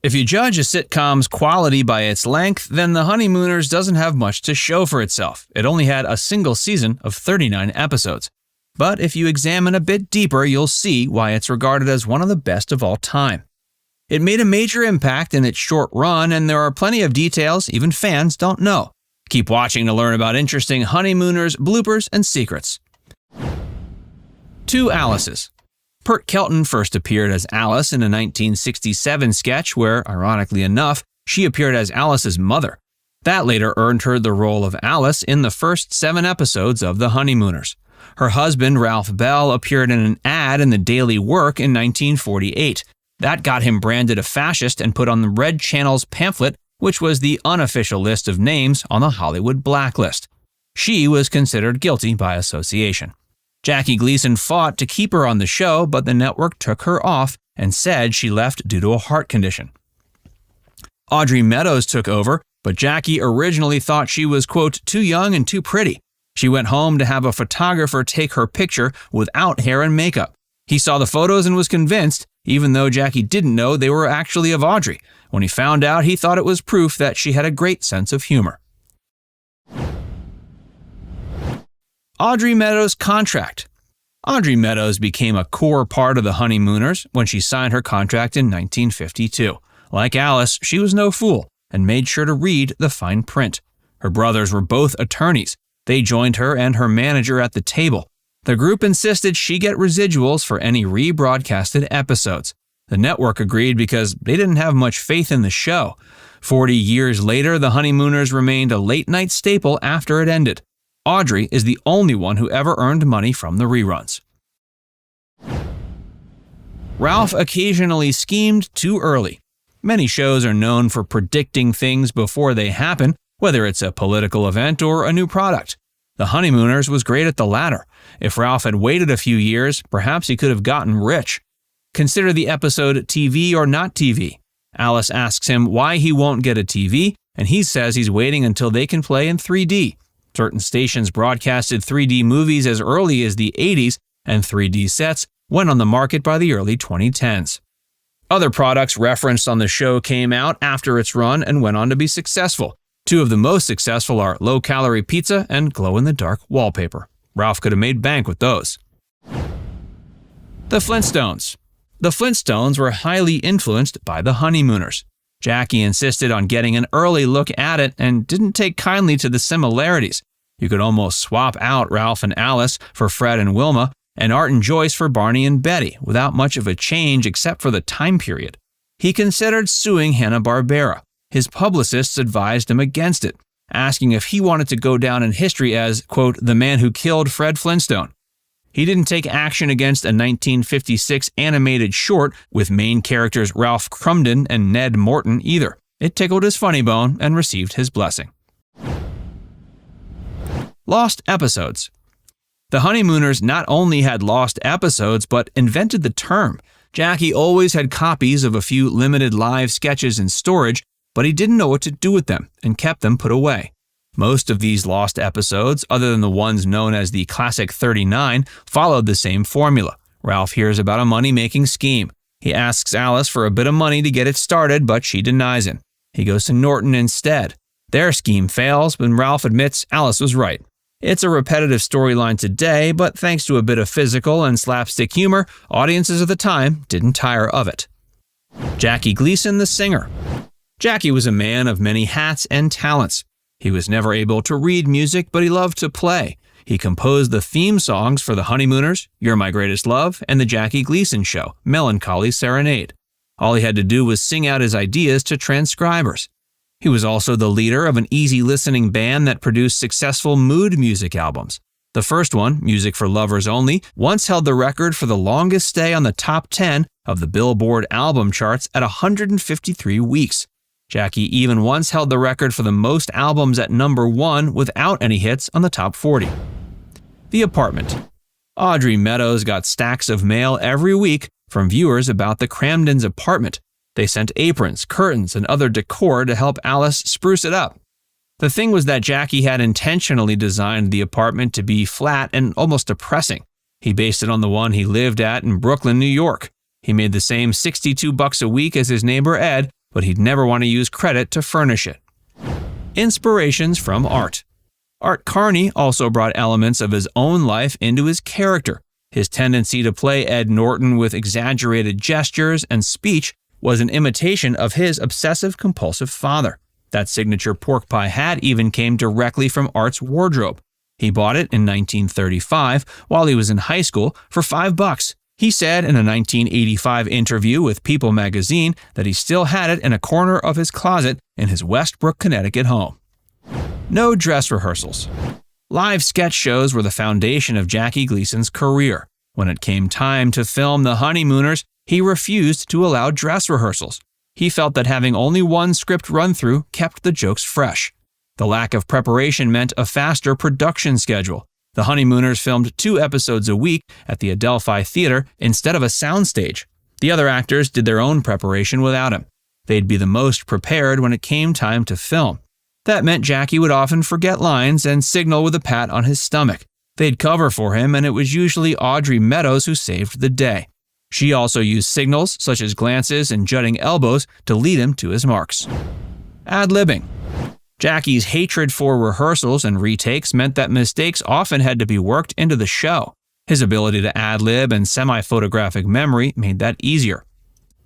If you judge a sitcom's quality by its length, then The Honeymooners doesn't have much to show for itself. It only had a single season of 39 episodes. But if you examine a bit deeper, you'll see why it's regarded as one of the best of all time. It made a major impact in its short run, and there are plenty of details even fans don't know. Keep watching to learn about interesting Honeymooners, bloopers, and secrets. 2 Alices. Pert Kelton first appeared as Alice in a 1967 sketch where, ironically enough, she appeared as Alice's mother. That later earned her the role of Alice in the first 7 episodes of The Honeymooners. Her husband, Ralph Bell, appeared in an ad in the Daily Work in 1948. That got him branded a fascist and put on the Red Channel's pamphlet, which was the unofficial list of names on the Hollywood blacklist. She was considered guilty by association. Jackie Gleason fought to keep her on the show, but the network took her off and said she left due to a heart condition. Audrey Meadows took over, but Jackie originally thought she was, quote, too young and too pretty. She went home to have a photographer take her picture without hair and makeup. He saw the photos and was convinced, even though Jackie didn't know they were actually of Audrey. When he found out, he thought it was proof that she had a great sense of humor. Audrey Meadows' contract. Audrey Meadows became a core part of the Honeymooners when she signed her contract in 1952. Like Alice, she was no fool and made sure to read the fine print. Her brothers were both attorneys. They joined her and her manager at the table. The group insisted she get residuals for any rebroadcasted episodes. The network agreed because they didn't have much faith in the show. 40 years later, The Honeymooners remained a late-night staple after it ended. Audrey is the only one who ever earned money from the reruns. Ralph occasionally schemed too early. Many shows are known for predicting things before they happen, whether it's a political event or a new product. The Honeymooners was great at the latter. If Ralph had waited a few years, perhaps he could have gotten rich. Consider the episode TV or Not TV. Alice asks him why he won't get a TV, and he says he's waiting until they can play in 3D. Certain stations broadcasted 3D movies as early as the 80s, and 3D sets went on the market by the early 2010s. Other products referenced on the show came out after its run and went on to be successful. 2 of the most successful are low-calorie pizza and glow-in-the-dark wallpaper. Ralph could have made bank with those. The Flintstones. The Flintstones were highly influenced by the Honeymooners. Jackie insisted on getting an early look at it and didn't take kindly to the similarities. You could almost swap out Ralph and Alice for Fred and Wilma, and Art and Joyce for Barney and Betty, without much of a change except for the time period. He considered suing Hanna-Barbera. His publicists advised him against it, asking if he wanted to go down in history as, quote, the man who killed Fred Flintstone. He didn't take action against a 1956 animated short with main characters Ralph Crumden and Ned Morton either. It tickled his funny bone and received his blessing. Lost episodes. The Honeymooners not only had lost episodes, but invented the term. Jackie always had copies of a few limited live sketches in storage, but he didn't know what to do with them and kept them put away. Most of these lost episodes, other than the ones known as the Classic 39, followed the same formula. Ralph hears about a money-making scheme. He asks Alice for a bit of money to get it started, but she denies him. He goes to Norton instead. Their scheme fails, but Ralph admits Alice was right. It's a repetitive storyline today, but thanks to a bit of physical and slapstick humor, audiences of the time didn't tire of it. Jackie Gleason, the singer. Jackie was a man of many hats and talents. He was never able to read music, but he loved to play. He composed the theme songs for The Honeymooners, You're My Greatest Love, and The Jackie Gleason Show, Melancholy Serenade. All he had to do was sing out his ideas to transcribers. He was also the leader of an easy-listening band that produced successful mood music albums. The first one, Music for Lovers Only, once held the record for the longest stay on the top 10 of the Billboard album charts at 153 weeks. Jackie even once held the record for the most albums at number 1 without any hits on the top 40. The Apartment. Audrey Meadows got stacks of mail every week from viewers about the Cramdens' apartment. They sent aprons, curtains, and other decor to help Alice spruce it up. The thing was that Jackie had intentionally designed the apartment to be flat and almost depressing. He based it on the one he lived at in Brooklyn, New York. He made the same $62 a week as his neighbor Ed, but he'd never want to use credit to furnish it. Inspirations from art. Art Carney also brought elements of his own life into his character. His tendency to play Ed Norton with exaggerated gestures and speech was an imitation of his obsessive-compulsive father. That signature pork pie hat even came directly from Art's wardrobe. He bought it in 1935 while he was in high school for $5. He said in a 1985 interview with People magazine that he still had it in a corner of his closet in his Westbrook, Connecticut home. No dress rehearsals. Live sketch shows were the foundation of Jackie Gleason's career. When it came time to film The Honeymooners, he refused to allow dress rehearsals. He felt that having only one script run-through kept the jokes fresh. The lack of preparation meant a faster production schedule. The Honeymooners filmed 2 episodes a week at the Adelphi Theater instead of a soundstage. The other actors did their own preparation without him. They'd be the most prepared when it came time to film. That meant Jackie would often forget lines and signal with a pat on his stomach. They'd cover for him, and it was usually Audrey Meadows who saved the day. She also used signals, such as glances and jutting elbows, to lead him to his marks. Ad-libbing. Jackie's hatred for rehearsals and retakes meant that mistakes often had to be worked into the show. His ability to ad-lib and semi-photographic memory made that easier.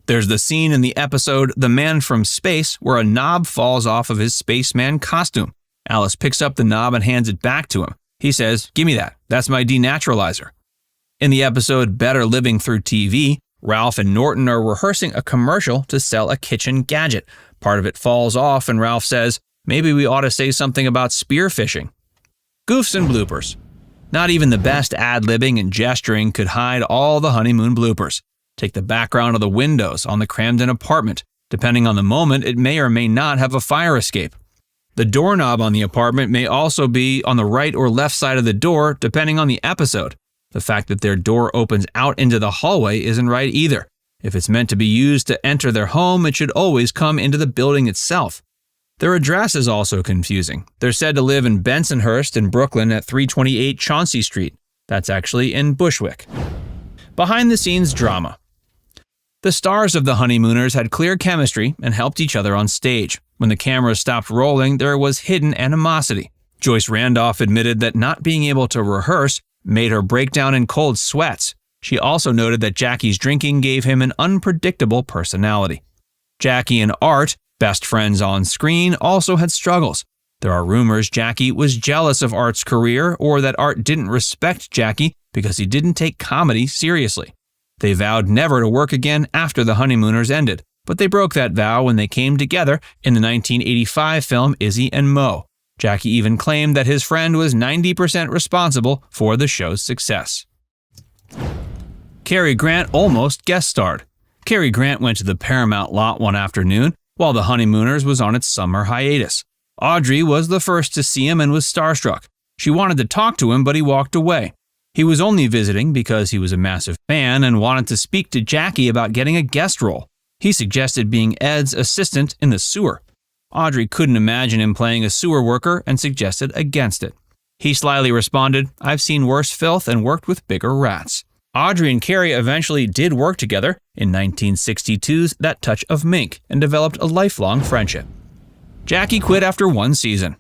There's the scene in the episode The Man from Space where a knob falls off of his spaceman costume. Alice picks up the knob and hands it back to him. He says, "Give me that. That's my denaturalizer." In the episode Better Living Through TV, Ralph and Norton are rehearsing a commercial to sell a kitchen gadget. Part of it falls off and Ralph says, "Maybe we ought to say something about spearfishing." Goofs and bloopers. Not even the best ad-libbing and gesturing could hide all the honeymoon bloopers. Take the background of the windows on the Cramden apartment. Depending on the moment, it may or may not have a fire escape. The doorknob on the apartment may also be on the right or left side of the door, depending on the episode. The fact that their door opens out into the hallway isn't right either. If it's meant to be used to enter their home, it should always come into the building itself. Their address is also confusing. They're said to live in Bensonhurst in Brooklyn at 328 Chauncey Street. That's actually in Bushwick. Behind-the-scenes drama. The stars of The Honeymooners had clear chemistry and helped each other on stage. When the cameras stopped rolling, there was hidden animosity. Joyce Randolph admitted that not being able to rehearse made her break down in cold sweats. She also noted that Jackie's drinking gave him an unpredictable personality. Jackie and Art, best friends on screen, also had struggles. There are rumors Jackie was jealous of Art's career or that Art didn't respect Jackie because he didn't take comedy seriously. They vowed never to work again after The Honeymooners ended, but they broke that vow when they came together in the 1985 film Izzy and Mo. Jackie even claimed that his friend was 90% responsible for the show's success. Cary Grant almost guest starred. Cary Grant went to the Paramount lot one afternoon while The Honeymooners was on its summer hiatus. Audrey was the first to see him and was starstruck. She wanted to talk to him, but he walked away. He was only visiting because he was a massive fan and wanted to speak to Jackie about getting a guest role. He suggested being Ed's assistant in the sewer. Audrey couldn't imagine him playing a sewer worker and suggested against it. He slyly responded, "I've seen worse filth and worked with bigger rats." Audrey and Cary eventually did work together in 1962's That Touch of Mink and developed a lifelong friendship. Jackie quit after 1 season.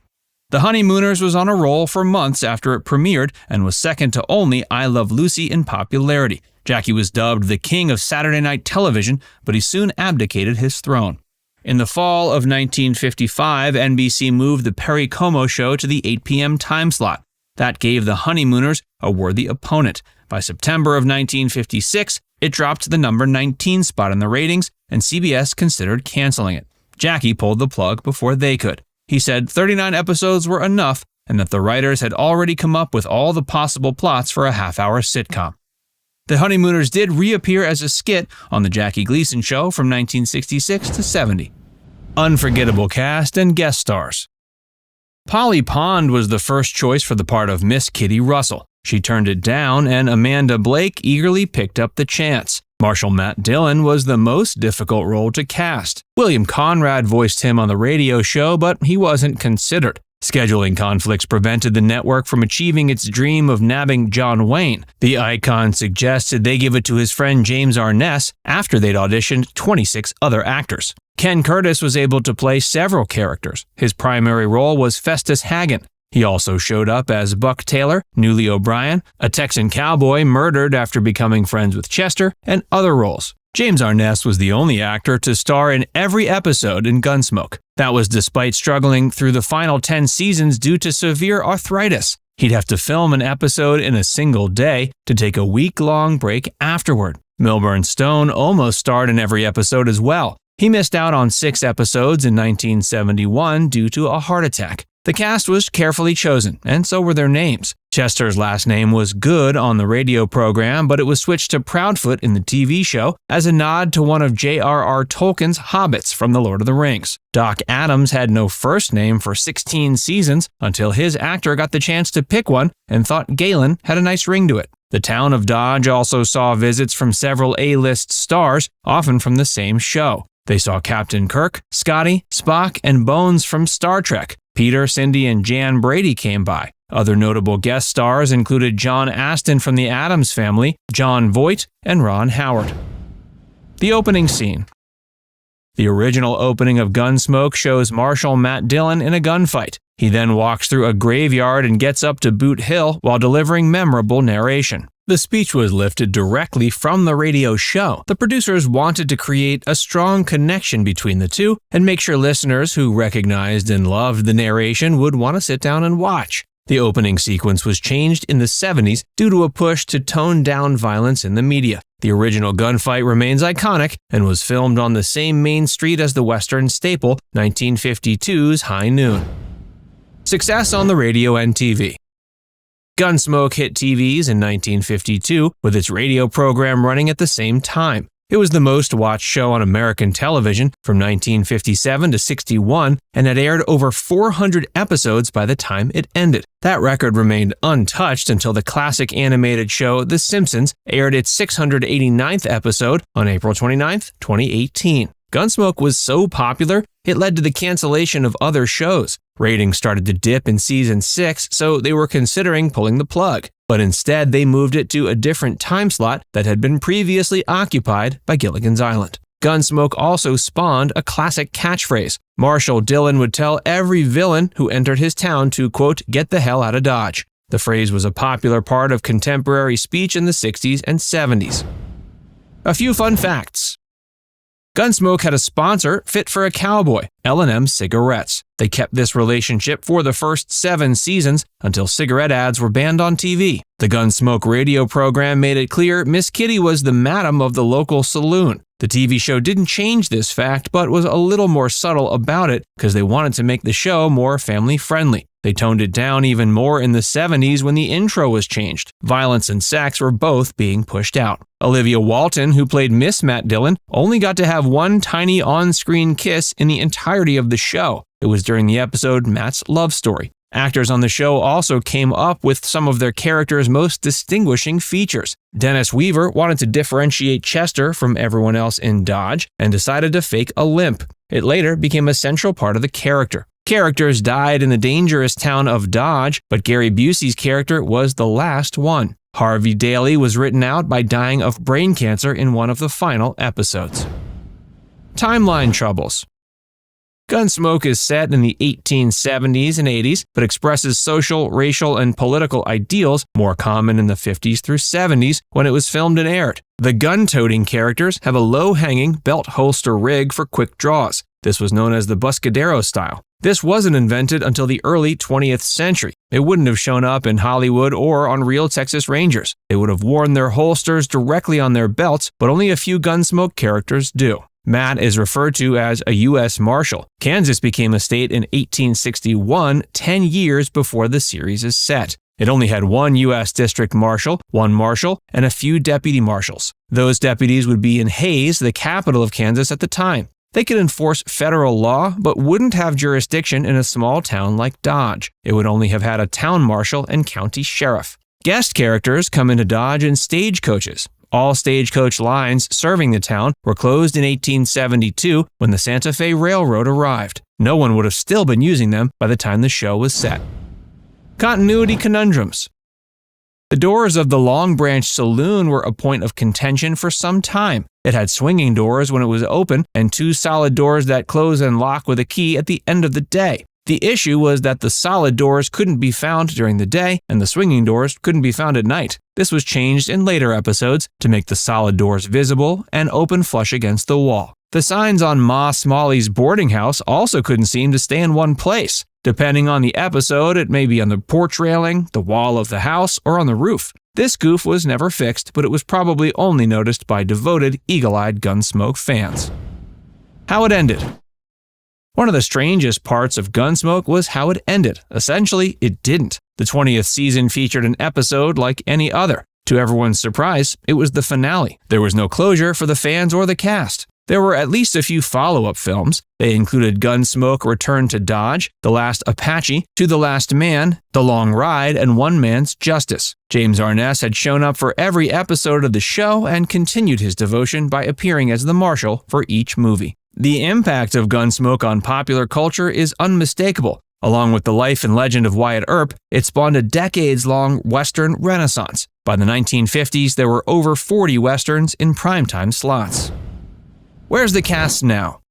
The Honeymooners was on a roll for months after it premiered and was second to only I Love Lucy in popularity. Jackie was dubbed the king of Saturday night television, but he soon abdicated his throne. In the fall of 1955, NBC moved the Perry Como show to the 8 p.m. time slot. That gave the Honeymooners a worthy opponent. By September of 1956, it dropped to the number 19 spot in the ratings, and CBS considered canceling it. Jackie pulled the plug before they could. He said 39 episodes were enough and that the writers had already come up with all the possible plots for a half-hour sitcom. The Honeymooners did reappear as a skit on The Jackie Gleason Show from 1966 to 70. Unforgettable cast and guest stars. Polly Pond was the first choice for the part of Miss Kitty Russell. She turned it down, and Amanda Blake eagerly picked up the chance. Marshall Matt Dillon was the most difficult role to cast. William Conrad voiced him on the radio show, but he wasn't considered. Scheduling conflicts prevented the network from achieving its dream of nabbing John Wayne. The icon suggested they give it to his friend James Arness after they'd auditioned 26 other actors. Ken Curtis was able to play several characters. His primary role was Festus Hagen. He also showed up as Buck Taylor, Newly O'Brien, a Texan cowboy murdered after becoming friends with Chester, and other roles. James Arness was the only actor to star in every episode in Gunsmoke. That was despite struggling through the final 10 seasons due to severe arthritis. He'd have to film an episode in a single day to take a week-long break afterward. Milburn Stone almost starred in every episode as well. He missed out on 6 episodes in 1971 due to a heart attack. The cast was carefully chosen, and so were their names. Chester's last name was Good on the radio program, but it was switched to Proudfoot in the TV show as a nod to one of J.R.R. Tolkien's hobbits from The Lord of the Rings. Doc Addams had no first name for 16 seasons until his actor got the chance to pick one and thought Galen had a nice ring to it. The town of Dodge also saw visits from several A-list stars, often from the same show. They saw Captain Kirk, Scotty, Spock, and Bones from Star Trek. Peter, Cindy, and Jan Brady came by. Other notable guest stars included John Astin from the Addams Family, John Voight, and Ron Howard. The opening scene. The original opening of Gunsmoke shows Marshal Matt Dillon in a gunfight. He then walks through a graveyard and gets up to Boot Hill while delivering memorable narration. The speech was lifted directly from the radio show. The producers wanted to create a strong connection between the two and make sure listeners who recognized and loved the narration would want to sit down and watch. The opening sequence was changed in the 70s due to a push to tone down violence in the media. The original gunfight remains iconic and was filmed on the same main street as the Western staple, 1952's High Noon. Success on the radio and TV. Gunsmoke hit TVs in 1952 with its radio program running at the same time. It was the most watched show on American television from 1957 to 61 and had aired over 400 episodes by the time it ended. That record remained untouched until the classic animated show The Simpsons aired its 689th episode on April 29, 2018. Gunsmoke was so popular, it led to the cancellation of other shows. Ratings started to dip in season 6, so they were considering pulling the plug. But instead, they moved it to a different time slot that had been previously occupied by Gilligan's Island. Gunsmoke also spawned a classic catchphrase. Marshal Dillon would tell every villain who entered his town to, quote, "get the hell out of Dodge." The phrase was a popular part of contemporary speech in the 60s and 70s. A few fun facts. Gunsmoke had a sponsor fit for a cowboy, L&M Cigarettes. They kept this relationship for the first 7 seasons until cigarette ads were banned on TV. The Gunsmoke radio program made it clear Miss Kitty was the madam of the local saloon. The TV show didn't change this fact, but was a little more subtle about it because they wanted to make the show more family-friendly. They toned it down even more in the 70s when the intro was changed. Violence and sex were both being pushed out. Olivia Walton, who played Miss Matt Dillon, only got to have one tiny on-screen kiss in the entirety of the show. It was during the episode Matt's Love Story. Actors on the show also came up with some of their characters' most distinguishing features. Dennis Weaver wanted to differentiate Chester from everyone else in Dodge and decided to fake a limp. It later became a central part of the character. Characters died in the dangerous town of Dodge, but Gary Busey's character was the last one. Harvey Daly was written out by dying of brain cancer in one of the final episodes. Timeline troubles. Gunsmoke is set in the 1870s and 80s, but expresses social, racial, and political ideals more common in the 50s through 70s when it was filmed and aired. The gun-toting characters have a low-hanging belt holster rig for quick draws. This was known as the Buscadero style. This wasn't invented until the early 20th century. It wouldn't have shown up in Hollywood or on real Texas Rangers. They would have worn their holsters directly on their belts, but only a few Gunsmoke characters do. Matt is referred to as a U.S. Marshal. Kansas became a state in 1861, 10 years before the series is set. It only had one U.S. District Marshal, one Marshal, and a few deputy marshals. Those deputies would be in Hays, the capital of Kansas at the time. They could enforce federal law, but wouldn't have jurisdiction in a small town like Dodge. It would only have had a town marshal and county sheriff. Guest characters come into Dodge in stagecoaches. All stagecoach lines serving the town were closed in 1872 when the Santa Fe Railroad arrived. No one would have still been using them by the time the show was set. Continuity conundrums. The doors of the Long Branch Saloon were a point of contention for some time. It had swinging doors when it was open and 2 solid doors that close and lock with a key at the end of the day. The issue was that the solid doors couldn't be found during the day and the swinging doors couldn't be found at night. This was changed in later episodes to make the solid doors visible and open flush against the wall. The signs on Ma Smalley's boarding house also couldn't seem to stay in one place. Depending on the episode, it may be on the porch railing, the wall of the house, or on the roof. This goof was never fixed, but it was probably only noticed by devoted, eagle-eyed Gunsmoke fans. How it ended. One of the strangest parts of Gunsmoke was how it ended. Essentially, it didn't. The 20th season featured an episode like any other. To everyone's surprise, it was the finale. There was no closure for the fans or the cast. There were at least a few follow-up films. They included Gunsmoke Return to Dodge, The Last Apache, To the Last Man, The Long Ride, and One Man's Justice. James Arness had shown up for every episode of the show and continued his devotion by appearing as the marshal for each movie. The impact of Gunsmoke on popular culture is unmistakable. Along with the life and legend of Wyatt Earp, it spawned a decades-long Western renaissance. By the 1950s, there were over 40 Westerns in primetime slots. Where's the cast now?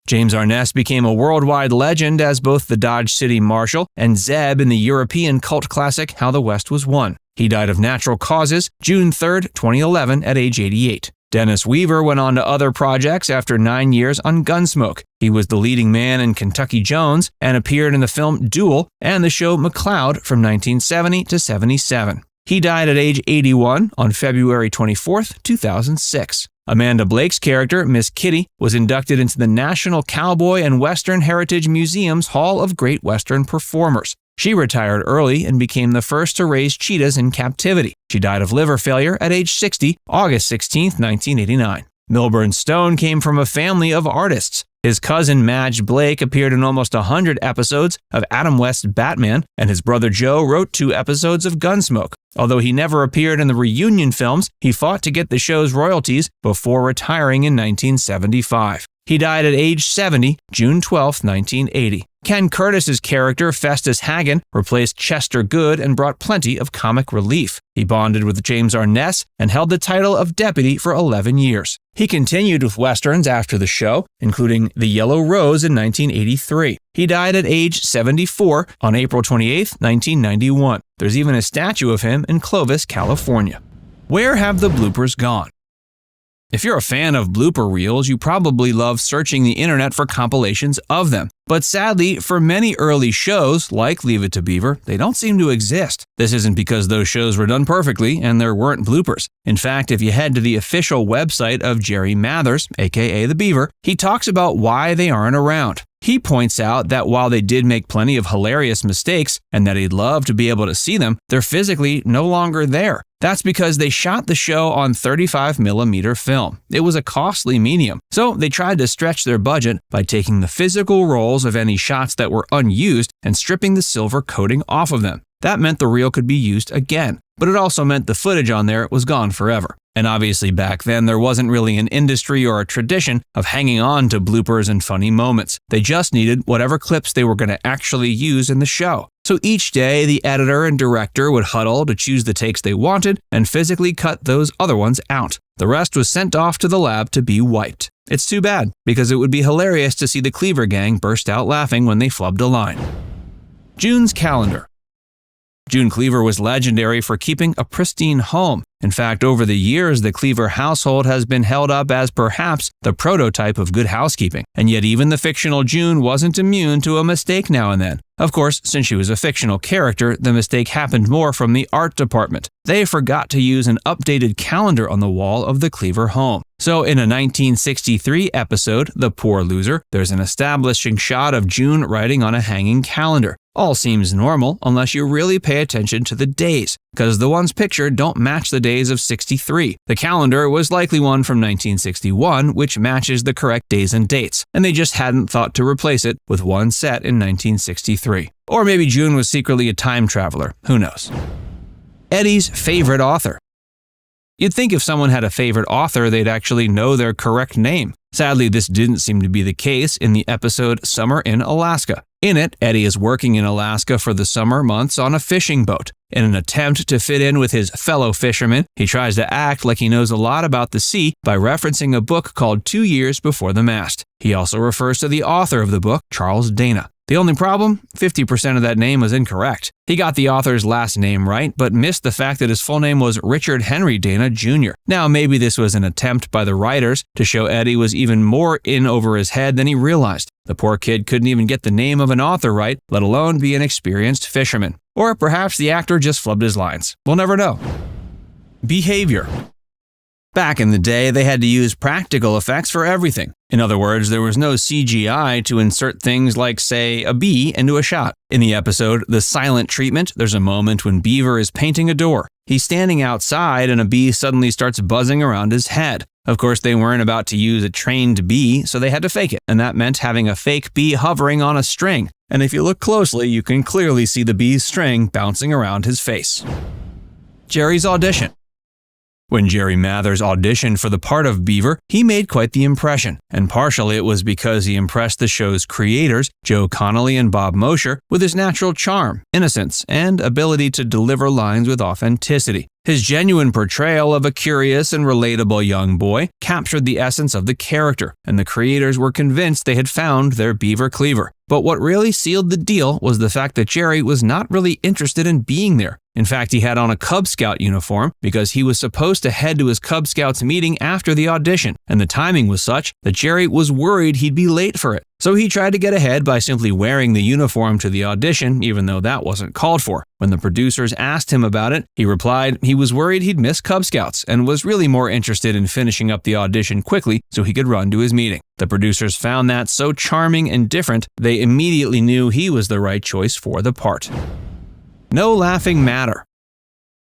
James Arness became a worldwide legend as both the Dodge City Marshal and Zeb in the European cult classic How the West Was Won. He died of natural causes June 3, 2011 at age 88. Dennis Weaver went on to other projects after 9 years on Gunsmoke. He was the leading man in Kentucky Jones and appeared in the film Duel and the show McCloud from 1970 to 77. He died at age 81 on February 24, 2006. Amanda Blake's character, Miss Kitty, was inducted into the National Cowboy and Western Heritage Museum's Hall of Great Western Performers. She retired early and became the first to raise cheetahs in captivity. She died of liver failure at age 60, August 16, 1989. Milburn Stone came from a family of artists. His cousin Madge Blake appeared in almost 100 episodes of Adam West's Batman, and his brother Joe wrote 2 episodes of Gunsmoke. Although he never appeared in the reunion films, he fought to get the show's royalties before retiring in 1975. He died at age 70, June 12, 1980. Ken Curtis's character, Festus Hagen, replaced Chester Good and brought plenty of comic relief. He bonded with James Arness and held the title of deputy for 11 years. He continued with westerns after the show, including The Yellow Rose in 1983. He died at age 74 on April 28, 1991. There's even a statue of him in Clovis, California. Where have the bloopers gone? If you're a fan of blooper reels, you probably love searching the internet for compilations of them. But sadly, for many early shows, like Leave It to Beaver, they don't seem to exist. This isn't because those shows were done perfectly and there weren't bloopers. In fact, if you head to the official website of Jerry Mathers, aka the Beaver, he talks about why they aren't around. He points out that while they did make plenty of hilarious mistakes and that he'd love to be able to see them, they're physically no longer there. That's because they shot the show on 35mm film. It was a costly medium, so they tried to stretch their budget by taking the physical rolls of any shots that were unused and stripping the silver coating off of them. That meant the reel could be used again, but it also meant the footage on there was gone forever. And obviously back then there wasn't really an industry or a tradition of hanging on to bloopers and funny moments. They just needed whatever clips they were going to actually use in the show. So each day the editor and director would huddle to choose the takes they wanted and physically cut those other ones out. The rest was sent off to the lab to be wiped. It's too bad, because it would be hilarious to see the Cleaver gang burst out laughing when they flubbed a line. June's calendar. June Cleaver was legendary for keeping a pristine home. In fact, over the years, the Cleaver household has been held up as perhaps the prototype of good housekeeping. And yet even the fictional June wasn't immune to a mistake now and then. Of course, since she was a fictional character, the mistake happened more from the art department. They forgot to use an updated calendar on the wall of the Cleaver home. So in a 1963 episode, The Poor Loser, there's an establishing shot of June writing on a hanging calendar. All seems normal unless you really pay attention to the days, because the ones pictured don't match the days of 63. The calendar was likely one from 1961, which matches the correct days and dates, and they just hadn't thought to replace it with one set in 1963. Or maybe June was secretly a time traveler, who knows. Eddie's favorite author. You'd think if someone had a favorite author, they'd actually know their correct name. Sadly, this didn't seem to be the case in the episode Summer in Alaska. In it, Eddie is working in Alaska for the summer months on a fishing boat. In an attempt to fit in with his fellow fishermen, he tries to act like he knows a lot about the sea by referencing a book called 2 Years Before the Mast. He also refers to the author of the book, Charles Dana. The only problem? 50% of that name was incorrect. He got the author's last name right, but missed the fact that his full name was Richard Henry Dana Jr. Now, maybe this was an attempt by the writers to show Eddie was even more in over his head than he realized. The poor kid couldn't even get the name of an author right, let alone be an experienced fisherman. Or perhaps the actor just flubbed his lines. We'll never know. Behavior. Back in the day, they had to use practical effects for everything. In other words, there was no CGI to insert things like, say, a bee into a shot. In the episode The Silent Treatment, there's a moment when Beaver is painting a door. He's standing outside and a bee suddenly starts buzzing around his head. Of course, they weren't about to use a trained bee, so they had to fake it, and that meant having a fake bee hovering on a string. And if you look closely, you can clearly see the bee's string bouncing around his face. Jerry's audition. When Jerry Mathers auditioned for the part of Beaver, he made quite the impression, and partially it was because he impressed the show's creators, Joe Connolly and Bob Mosher, with his natural charm, innocence, and ability to deliver lines with authenticity. His genuine portrayal of a curious and relatable young boy captured the essence of the character, and the creators were convinced they had found their Beaver Cleaver. But what really sealed the deal was the fact that Jerry was not really interested in being there. In fact, he had on a Cub Scout uniform because he was supposed to head to his Cub Scouts meeting after the audition, and the timing was such that Jerry was worried he'd be late for it. So he tried to get ahead by simply wearing the uniform to the audition, even though that wasn't called for. When the producers asked him about it, he replied he was worried he'd miss Cub Scouts and was really more interested in finishing up the audition quickly so he could run to his meeting. The producers found that so charming and different, they immediately knew he was the right choice for the part. No laughing matter.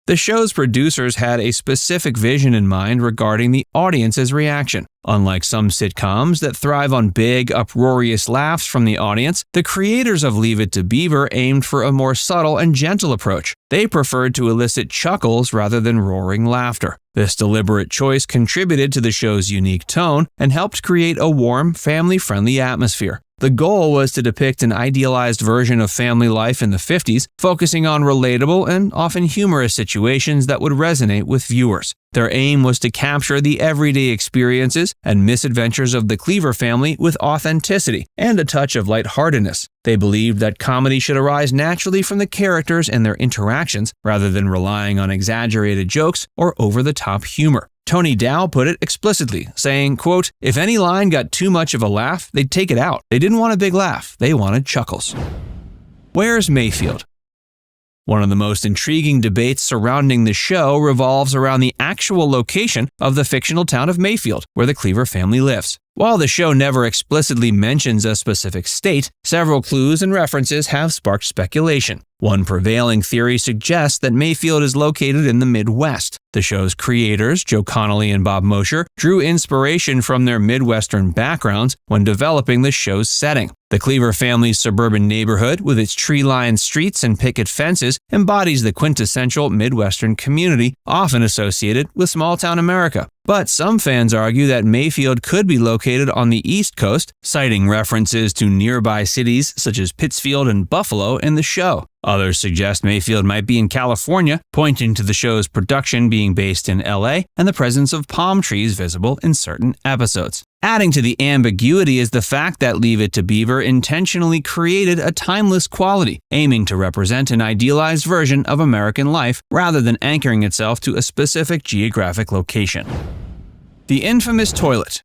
The show's producers had a specific vision in mind regarding the audience's reaction. Unlike some sitcoms that thrive on big, uproarious laughs from the audience, the creators of Leave It to Beaver aimed for a more subtle and gentle approach. They preferred to elicit chuckles rather than roaring laughter. This deliberate choice contributed to the show's unique tone and helped create a warm, family-friendly atmosphere. The goal was to depict an idealized version of family life in the 50s, focusing on relatable and often humorous situations that would resonate with viewers. Their aim was to capture the everyday experiences and misadventures of the Cleaver family with authenticity and a touch of lightheartedness. They believed that comedy should arise naturally from the characters and their interactions rather than relying on exaggerated jokes or over-the-top humor. Tony Dow put it explicitly, saying, quote, "If any line got too much of a laugh, they'd take it out. They didn't want a big laugh. They wanted chuckles." Where's Mayfield? One of the most intriguing debates surrounding the show revolves around the actual location of the fictional town of Mayfield, where the Cleaver family lives. While the show never explicitly mentions a specific state, several clues and references have sparked speculation. One prevailing theory suggests that Mayfield is located in the Midwest. The show's creators, Joe Connolly and Bob Mosher, drew inspiration from their Midwestern backgrounds when developing the show's setting. The Cleaver family's suburban neighborhood, with its tree-lined streets and picket fences, embodies the quintessential Midwestern community, often associated with small-town America. But some fans argue that Mayfield could be located on the East Coast, citing references to nearby cities such as Pittsfield and Buffalo in the show. Others suggest Mayfield might be in California, pointing to the show's production being based in LA and the presence of palm trees visible in certain episodes. Adding to the ambiguity is the fact that Leave It to Beaver intentionally created a timeless quality, aiming to represent an idealized version of American life rather than anchoring itself to a specific geographic location. The infamous toilet.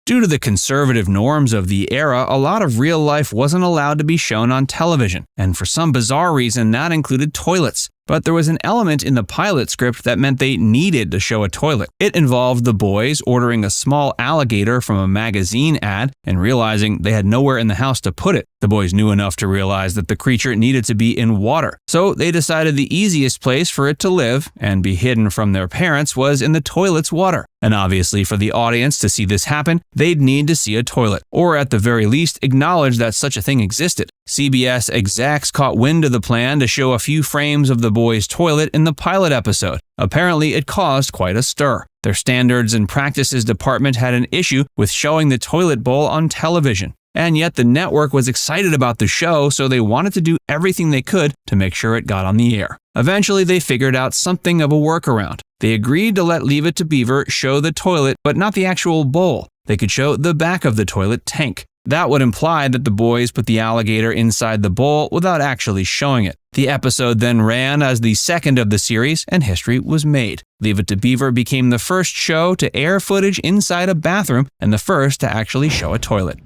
Due to the conservative norms of the era, a lot of real life wasn't allowed to be shown on television, and for some bizarre reason that included toilets. But there was an element in the pilot script that meant they needed to show a toilet. It involved the boys ordering a small alligator from a magazine ad and realizing they had nowhere in the house to put it. The boys knew enough to realize that the creature needed to be in water, so they decided the easiest place for it to live and be hidden from their parents was in the toilet's water. And obviously for the audience to see this happen, they'd need to see a toilet, or at the very least acknowledge that such a thing existed. CBS execs caught wind of the plan to show a few frames of the boys' toilet in the pilot episode. Apparently, it caused quite a stir. Their standards and practices department had an issue with showing the toilet bowl on television. And yet the network was excited about the show, so they wanted to do everything they could to make sure it got on the air. Eventually, they figured out something of a workaround. They agreed to let Leave It to Beaver show the toilet, but not the actual bowl. They could show the back of the toilet tank. That would imply that the boys put the alligator inside the bowl without actually showing it. The episode then ran as the second of the series, and history was made. Leave It to Beaver became the first show to air footage inside a bathroom and the first to actually show a toilet.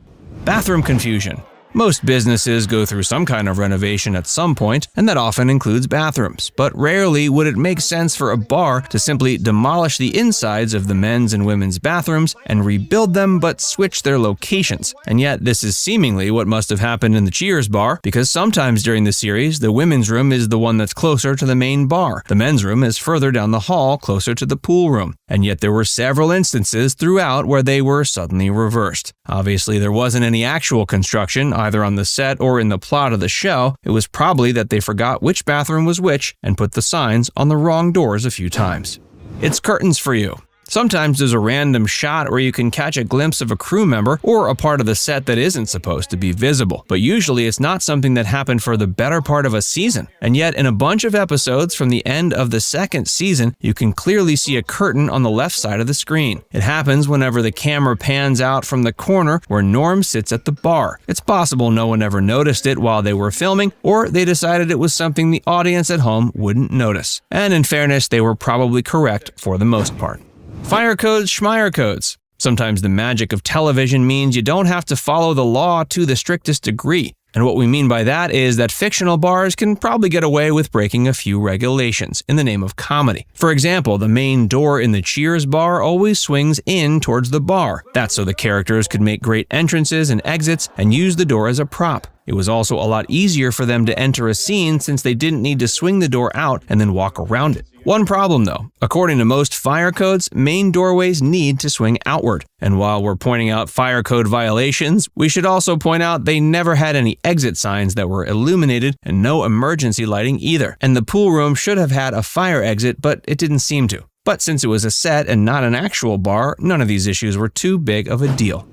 Bathroom confusion. Most businesses go through some kind of renovation at some point, and that often includes bathrooms. But rarely would it make sense for a bar to simply demolish the insides of the men's and women's bathrooms and rebuild them but switch their locations. And yet this is seemingly what must have happened in the Cheers bar, because sometimes during the series, the women's room is the one that's closer to the main bar. The men's room is further down the hall, closer to the pool room. And yet there were several instances throughout where they were suddenly reversed. Obviously, there wasn't any actual construction, either on the set or in the plot of the show. It was probably that they forgot which bathroom was which and put the signs on the wrong doors a few times. It's curtains for you. Sometimes there's a random shot where you can catch a glimpse of a crew member or a part of the set that isn't supposed to be visible, but usually it's not something that happened for the better part of a season. And yet in a bunch of episodes from the end of the second season, you can clearly see a curtain on the left side of the screen. It happens whenever the camera pans out from the corner where Norm sits at the bar. It's possible no one ever noticed it while they were filming, or they decided it was something the audience at home wouldn't notice. And in fairness, they were probably correct for the most part. Fire codes, schmire codes. Sometimes the magic of television means you don't have to follow the law to the strictest degree. And what we mean by that is that fictional bars can probably get away with breaking a few regulations in the name of comedy. For example, the main door in the Cheers bar always swings in towards the bar. That's so the characters could make great entrances and exits and use the door as a prop. It was also a lot easier for them to enter a scene since they didn't need to swing the door out and then walk around it. One problem though, according to most fire codes, main doorways need to swing outward. And while we're pointing out fire code violations, we should also point out they never had any exit signs that were illuminated and no emergency lighting either. And the pool room should have had a fire exit, but it didn't seem to. But since it was a set and not an actual bar, none of these issues were too big of a deal.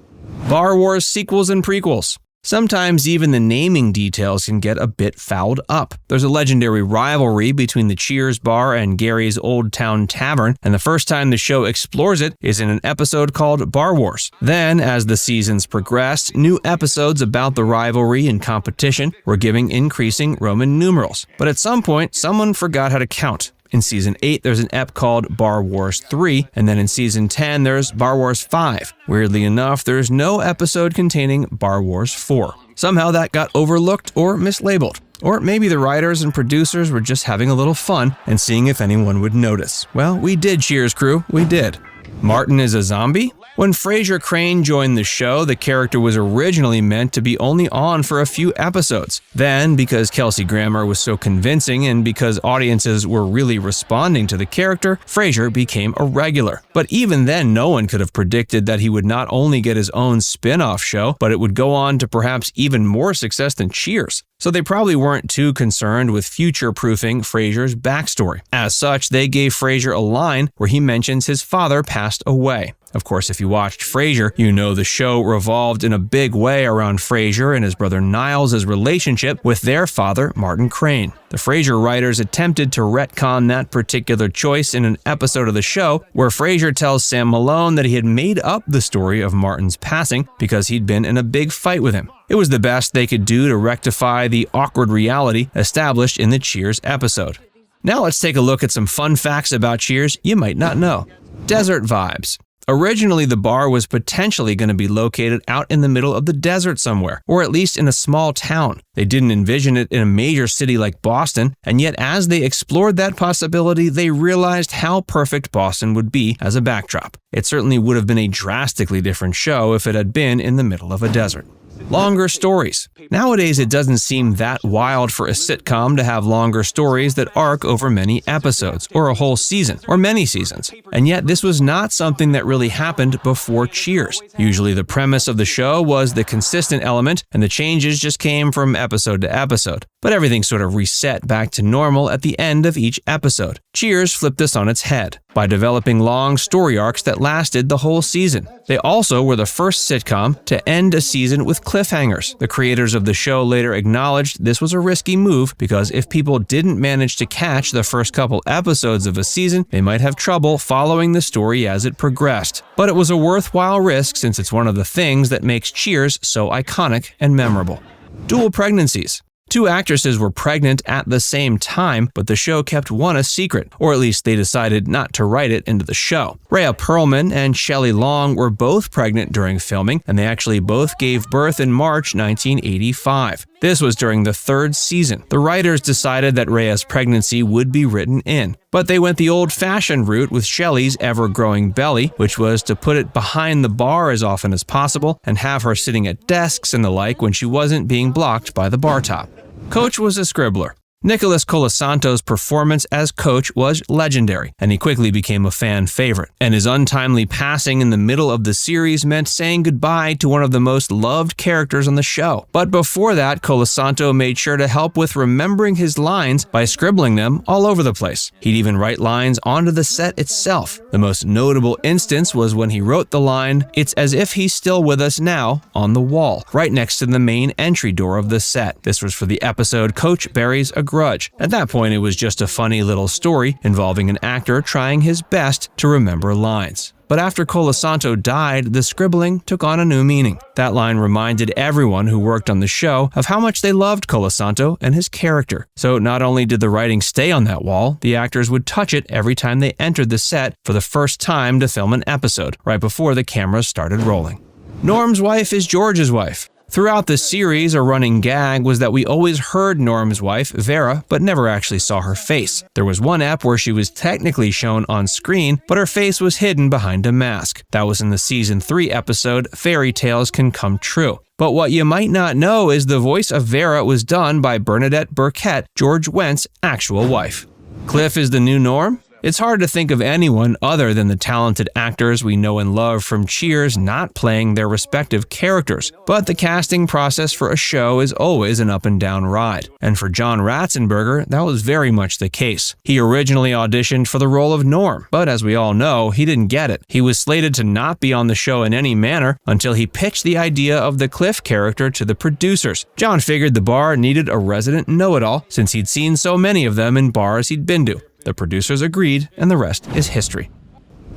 Bar Wars sequels and prequels. Sometimes even the naming details can get a bit fouled up. There's a legendary rivalry between the Cheers bar and Gary's Old Town Tavern, and the first time the show explores it is in an episode called Bar Wars. Then, as the seasons progressed, new episodes about the rivalry and competition were giving increasing Roman numerals. But at some point, someone forgot how to count. In Season 8, there's an ep called Bar Wars 3, and then in Season 10, there's Bar Wars 5. Weirdly enough, there's no episode containing Bar Wars 4. Somehow that got overlooked or mislabeled. Or maybe the writers and producers were just having a little fun and seeing if anyone would notice. Well, we did, Cheers crew, we did. Martin is a zombie? When Frasier Crane joined the show, the character was originally meant to be only on for a few episodes. Then, because Kelsey Grammer was so convincing and because audiences were really responding to the character, Frasier became a regular. But even then, no one could have predicted that he would not only get his own spin-off show, but it would go on to perhaps even more success than Cheers. So they probably weren't too concerned with future-proofing Frasier's backstory. As such, they gave Frasier a line where he mentions his father passed away. Of course, if you watched Frasier, you know the show revolved in a big way around Frasier and his brother Niles' relationship with their father, Martin Crane. The Frasier writers attempted to retcon that particular choice in an episode of the show where Frasier tells Sam Malone that he had made up the story of Martin's passing because he'd been in a big fight with him. It was the best they could do to rectify the awkward reality established in the Cheers episode. Now let's take a look at some fun facts about Cheers you might not know. Desert vibes. Originally, the bar was potentially going to be located out in the middle of the desert somewhere, or at least in a small town. They didn't envision it in a major city like Boston, and yet as they explored that possibility, they realized how perfect Boston would be as a backdrop. It certainly would have been a drastically different show if it had been in the middle of a desert. Longer stories. Nowadays, it doesn't seem that wild for a sitcom to have longer stories that arc over many episodes, or a whole season, or many seasons. And yet, this was not something that really happened before Cheers. Usually, the premise of the show was the consistent element, and the changes just came from episode to episode, but everything sort of reset back to normal at the end of each episode. Cheers flipped this on its head by developing long story arcs that lasted the whole season. They also were the first sitcom to end a season with cliffhangers. The creators of the show later acknowledged this was a risky move because if people didn't manage to catch the first couple episodes of a season, they might have trouble following the story as it progressed. But it was a worthwhile risk since it's one of the things that makes Cheers so iconic and memorable. Dual pregnancies. 2 actresses were pregnant at the same time, but the show kept one a secret, or at least they decided not to write it into the show. Rhea Perlman and Shelley Long were both pregnant during filming, and they actually both gave birth in March 1985. This was during the 3rd season. The writers decided that Rhea's pregnancy would be written in, but they went the old-fashioned route with Shelley's ever-growing belly, which was to put it behind the bar as often as possible and have her sitting at desks and the like when she wasn't being blocked by the bar top. Coach was a scribbler. Nicholas Colasanto's performance as Coach was legendary, and he quickly became a fan favorite. And his untimely passing in the middle of the series meant saying goodbye to one of the most loved characters on the show. But before that, Colasanto made sure to help with remembering his lines by scribbling them all over the place. He'd even write lines onto the set itself. The most notable instance was when he wrote the line, "It's as if he's still with us now," on the wall, right next to the main entry door of the set. This was for the episode Coach Buries a Grudge. At that point, it was just a funny little story involving an actor trying his best to remember lines. But after Colasanto died, the scribbling took on a new meaning. That line reminded everyone who worked on the show of how much they loved Colasanto and his character. So not only did the writing stay on that wall, the actors would touch it every time they entered the set for the first time to film an episode, right before the cameras started rolling. Norm's wife is George's wife. Throughout the series, a running gag was that we always heard Norm's wife, Vera, but never actually saw her face. There was one ep where she was technically shown on screen, but her face was hidden behind a mask. That was in the Season 3 episode, Fairy Tales Can Come True. But what you might not know is the voice of Vera was done by Bernadette Burkett, George Wendt's actual wife. Cliff is the new Norm? It's hard to think of anyone other than the talented actors we know and love from Cheers not playing their respective characters, but the casting process for a show is always an up-and-down ride. And for John Ratzenberger, that was very much the case. He originally auditioned for the role of Norm, but as we all know, he didn't get it. He was slated to not be on the show in any manner until he pitched the idea of the Cliff character to the producers. John figured the bar needed a resident know-it-all since he'd seen so many of them in bars he'd been to. The producers agreed, and the rest is history.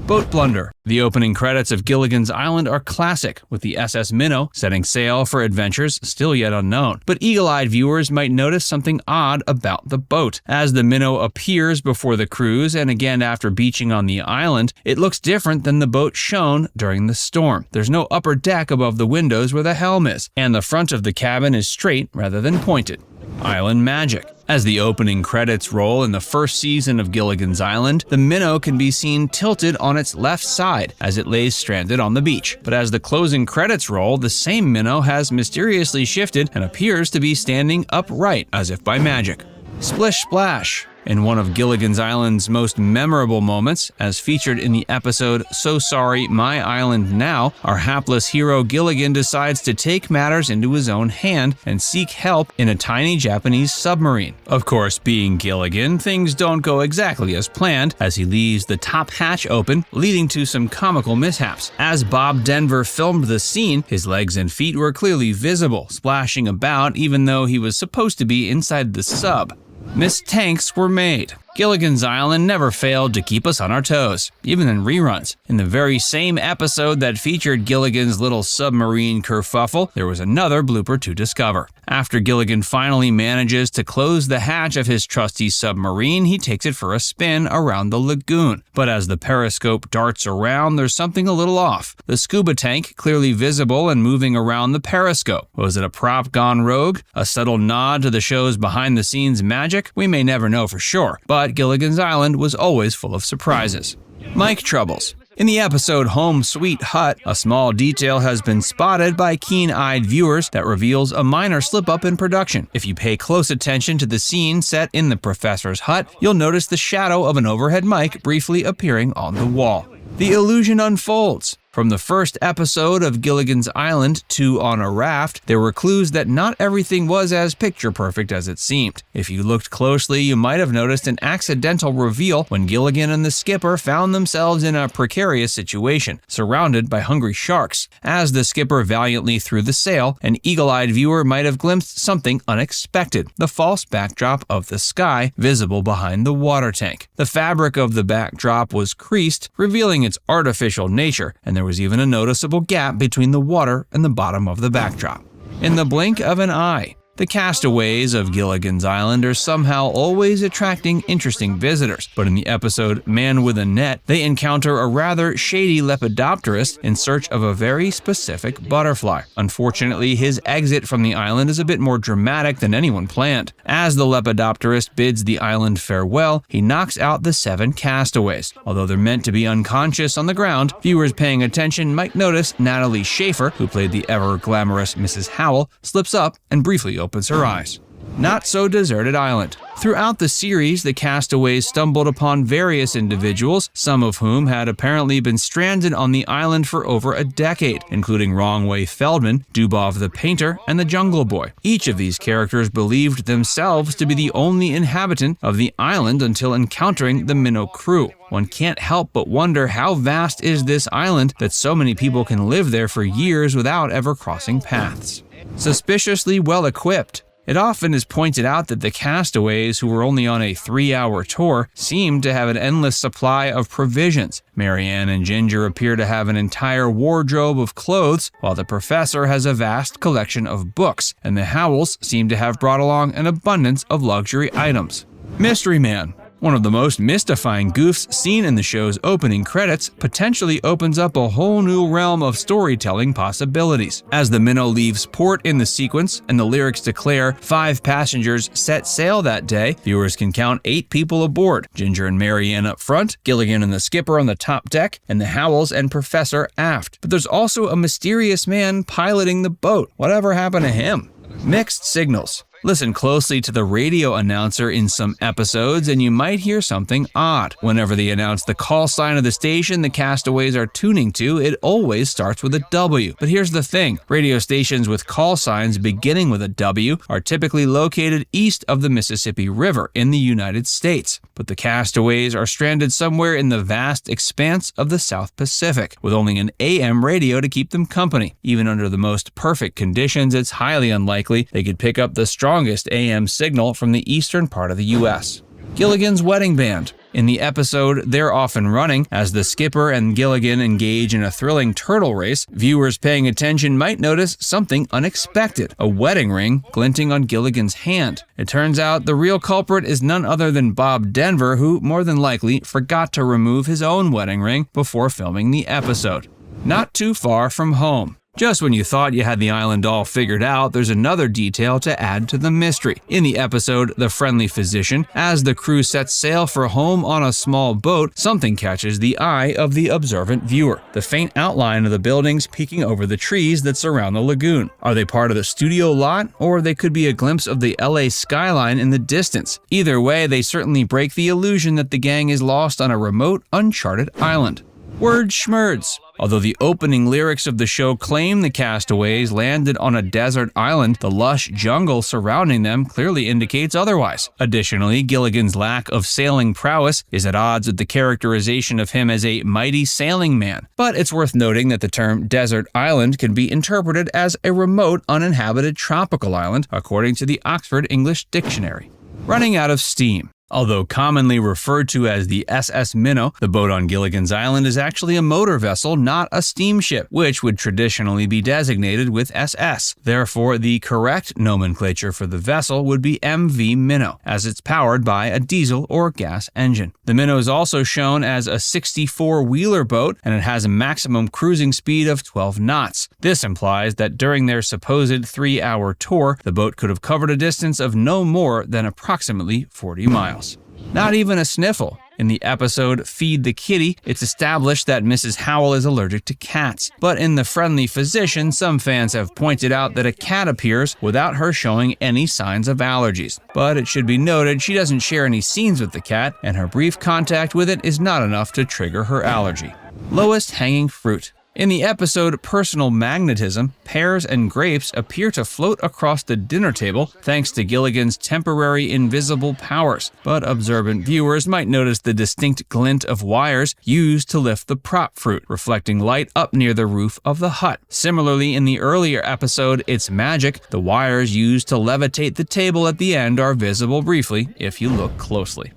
Boat blunder. The opening credits of Gilligan's Island are classic, with the SS Minnow setting sail for adventures still yet unknown. But eagle-eyed viewers might notice something odd about the boat. As the Minnow appears before the cruise and again after beaching on the island, it looks different than the boat shown during the storm. There's no upper deck above the windows where the helm is, and the front of the cabin is straight rather than pointed. Island magic. As the opening credits roll in the first season of Gilligan's Island, the Minnow can be seen tilted on its left side as it lays stranded on the beach. But as the closing credits roll, the same Minnow has mysteriously shifted and appears to be standing upright as if by magic. Splish Splash. In one of Gilligan's Island's most memorable moments, as featured in the episode So Sorry, My Island Now, our hapless hero Gilligan decides to take matters into his own hand and seek help in a tiny Japanese submarine. Of course, being Gilligan, things don't go exactly as planned as he leaves the top hatch open, leading to some comical mishaps. As Bob Denver filmed the scene, his legs and feet were clearly visible, splashing about even though he was supposed to be inside the sub. Missed tanks were made. Gilligan's Island never failed to keep us on our toes, even in reruns. In the very same episode that featured Gilligan's little submarine kerfuffle, there was another blooper to discover. After Gilligan finally manages to close the hatch of his trusty submarine, he takes it for a spin around the lagoon. But as the periscope darts around, there's something a little off. The scuba tank clearly visible and moving around the periscope. Was it a prop gone rogue? A subtle nod to the show's behind-the-scenes magic? We may never know for sure, but Gilligan's Island was always full of surprises. Mic troubles. In the episode Home Sweet Hut, a small detail has been spotted by keen-eyed viewers that reveals a minor slip-up in production. If you pay close attention to the scene set in the professor's hut, you'll notice the shadow of an overhead mic briefly appearing on the wall. The illusion unfolds. From the first episode of Gilligan's Island to On a Raft, there were clues that not everything was as picture-perfect as it seemed. If you looked closely, you might have noticed an accidental reveal when Gilligan and the skipper found themselves in a precarious situation, surrounded by hungry sharks. As the skipper valiantly threw the sail, an eagle-eyed viewer might have glimpsed something unexpected: the false backdrop of the sky, visible behind the water tank. The fabric of the backdrop was creased, revealing its artificial nature, and there was even a noticeable gap between the water and the bottom of the backdrop. In the blink of an eye, the castaways of Gilligan's Island are somehow always attracting interesting visitors, but in the episode Man with a Net, they encounter a rather shady lepidopterist in search of a very specific butterfly. Unfortunately, his exit from the island is a bit more dramatic than anyone planned. As the lepidopterist bids the island farewell, he knocks out the 7 castaways. Although they're meant to be unconscious on the ground, viewers paying attention might notice Natalie Schafer, who played the ever-glamorous Mrs. Howell, slips up and briefly opens her eyes. Not so deserted island. Throughout the series, the castaways stumbled upon various individuals, some of whom had apparently been stranded on the island for over a decade, including Wrongway Feldman, Dubov the Painter, and the Jungle Boy. Each of these characters believed themselves to be the only inhabitant of the island until encountering the minnow crew. One can't help but wonder how vast is this island that so many people can live there for years without ever crossing paths. Suspiciously well-equipped. It often is pointed out that the castaways, who were only on a 3-hour tour, seemed to have an endless supply of provisions. Marianne and Ginger appear to have an entire wardrobe of clothes, while the professor has a vast collection of books, and the Howells seem to have brought along an abundance of luxury items. Mystery Man. One of the most mystifying goofs seen in the show's opening credits potentially opens up a whole new realm of storytelling possibilities. As the minnow leaves port in the sequence and the lyrics declare 5 passengers set sail that day, viewers can count 8 people aboard: Ginger and Marianne up front, Gilligan and the skipper on the top deck, and the Howells and Professor aft. But there's also a mysterious man piloting the boat. Whatever happened to him? Mixed signals. Listen closely to the radio announcer in some episodes and you might hear something odd. Whenever they announce the call sign of the station the castaways are tuning to, it always starts with a W. But here's the thing, radio stations with call signs beginning with a W are typically located east of the Mississippi River in the United States. But the castaways are stranded somewhere in the vast expanse of the South Pacific, with only an AM radio to keep them company. Even under the most perfect conditions, it's highly unlikely they could pick up the strongest AM signal from the eastern part of the U.S. Gilligan's Wedding Band. In the episode They're Off and Running, as the skipper and Gilligan engage in a thrilling turtle race, viewers paying attention might notice something unexpected: a wedding ring glinting on Gilligan's hand. It turns out the real culprit is none other than Bob Denver, who more than likely forgot to remove his own wedding ring before filming the episode. Not too far from home. Just when you thought you had the island all figured out, there's another detail to add to the mystery. In the episode The Friendly Physician, as the crew sets sail for home on a small boat, something catches the eye of the observant viewer: the faint outline of the buildings peeking over the trees that surround the lagoon. Are they part of the studio lot, or they could be a glimpse of the LA skyline in the distance? Either way, they certainly break the illusion that the gang is lost on a remote, uncharted island. Word schmerds. Although the opening lyrics of the show claim the castaways landed on a desert island, the lush jungle surrounding them clearly indicates otherwise. Additionally, Gilligan's lack of sailing prowess is at odds with the characterization of him as a mighty sailing man. But it's worth noting that the term desert island can be interpreted as a remote, uninhabited tropical island, according to the Oxford English Dictionary. Running out of steam. Although commonly referred to as the SS Minnow, the boat on Gilligan's Island is actually a motor vessel, not a steamship, which would traditionally be designated with SS. Therefore, the correct nomenclature for the vessel would be MV Minnow, as it's powered by a diesel or gas engine. The Minnow is also shown as a 64-wheeler boat, and it has a maximum cruising speed of 12 knots. This implies that during their supposed 3-hour tour, the boat could have covered a distance of no more than approximately 40 miles. Not even a sniffle. In the episode Feed the Kitty, it's established that Mrs. Howell is allergic to cats. But in The Friendly Physician, some fans have pointed out that a cat appears without her showing any signs of allergies. But it should be noted she doesn't share any scenes with the cat, and her brief contact with it is not enough to trigger her allergy. Lowest hanging fruit. In the episode Personal Magnetism, pears and grapes appear to float across the dinner table thanks to Gilligan's temporary invisible powers, but observant viewers might notice the distinct glint of wires used to lift the prop fruit, reflecting light up near the roof of the hut. Similarly, in the earlier episode It's Magic, the wires used to levitate the table at the end are visible briefly if you look closely.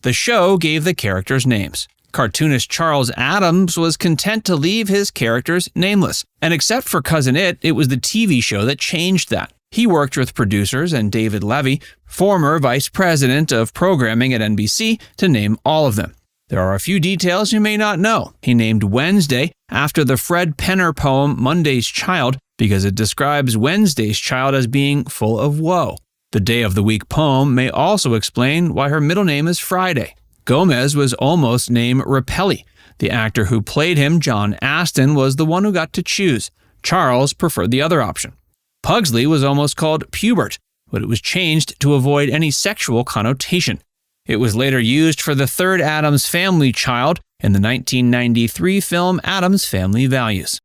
The show gave the characters names. Cartoonist Charles Addams was content to leave his characters nameless, and except for Cousin It was the TV show that changed that. He worked with producers and David Levy, former vice president of programming at NBC, to name all of them. There are a few details you may not know. He named Wednesday after the Fred Penner poem Monday's Child because it describes Wednesday's child as being full of woe. The Day of the Week poem may also explain why her middle name is Friday. Gomez was almost named Rapelli. The actor who played him, John Astin, was the one who got to choose. Charles preferred the other option. Pugsley was almost called Pubert, but it was changed to avoid any sexual connotation. It was later used for the third Addams Family child in the 1993 film Addams Family Values.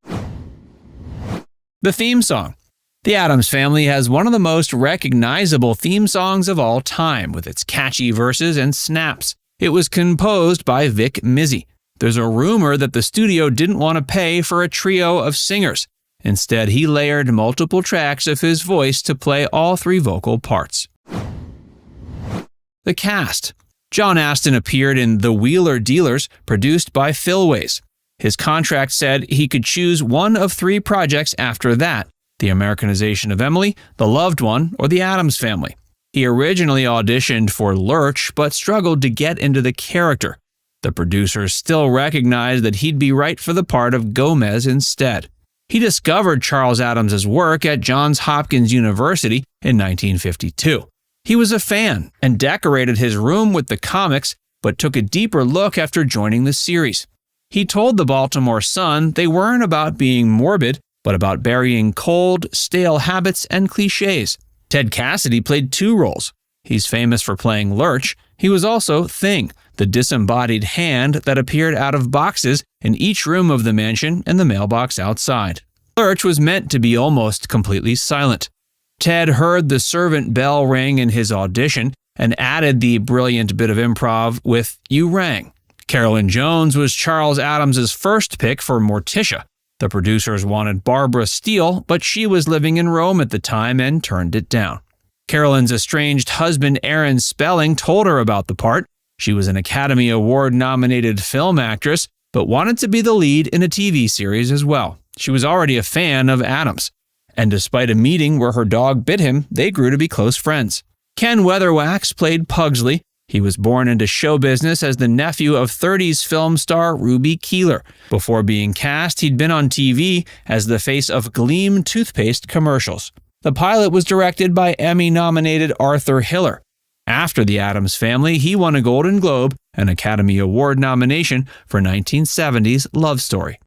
The theme song. The Addams Family has one of the most recognizable theme songs of all time, with its catchy verses and snaps. It was composed by Vic Mizzy. There's a rumor that the studio didn't want to pay for a trio of singers. Instead, he layered multiple tracks of his voice to play all three vocal parts. The cast. John Astin appeared in The Wheeler Dealers, produced by Philways. His contract said he could choose one of three projects after that: the Americanization of Emily, The Loved One, or The Addams Family. He originally auditioned for Lurch, but struggled to get into the character. The producers still recognized that he'd be right for the part of Gomez instead. He discovered Charles Addams' work at Johns Hopkins University in 1952. He was a fan and decorated his room with the comics, but took a deeper look after joining the series. He told the Baltimore Sun they weren't about being morbid, but about burying cold, stale habits and cliches. Ted Cassidy played two roles. He's famous for playing Lurch. He was also Thing, the disembodied hand that appeared out of boxes in each room of the mansion and the mailbox outside. Lurch was meant to be almost completely silent. Ted heard the servant bell ring in his audition and added the brilliant bit of improv with "You rang." Carolyn Jones was Charles Addams' first pick for Morticia. The producers wanted Barbara Steele, but she was living in Rome at the time and turned it down. Carolyn's estranged husband Aaron Spelling told her about the part. She was an Academy Award-nominated film actress, but wanted to be the lead in a TV series as well. She was already a fan of Addams, and despite a meeting where her dog bit him, they grew to be close friends. Ken Weatherwax played Pugsley. He was born into show business as the nephew of 30s film star Ruby Keeler. Before being cast, he'd been on TV as the face of Gleam toothpaste commercials. The pilot was directed by Emmy-nominated Arthur Hiller. After The Addams Family, he won a Golden Globe, an Academy Award nomination for 1970's Love Story.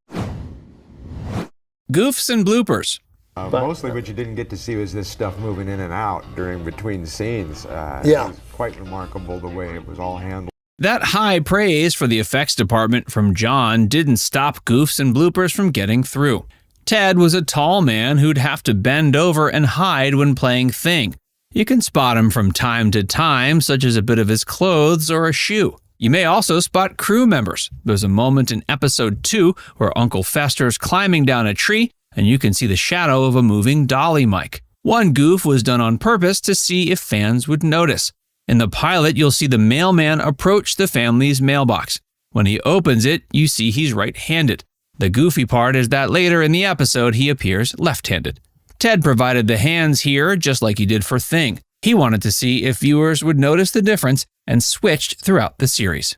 Goofs and bloopers. Mostly what you didn't get to see was this stuff moving in and out between scenes. It was quite remarkable the way it was all handled. That high praise for the effects department from John didn't stop Goofs and bloopers from getting through. Ted was a tall man who'd have to bend over and hide when playing Thing. You can spot him from time to time, such as a bit of his clothes or a shoe. You may also spot crew members. There's a moment in episode 2 where Uncle Fester's climbing down a tree, and you can see the shadow of a moving dolly mic. One goof was done on purpose to see if fans would notice. In the pilot, you'll see the mailman approach the family's mailbox. When he opens it, you see he's right-handed. The goofy part is that later in the episode, he appears left-handed. Ted provided the hands here just like he did for Thing. He wanted to see if viewers would notice the difference and switched throughout the series.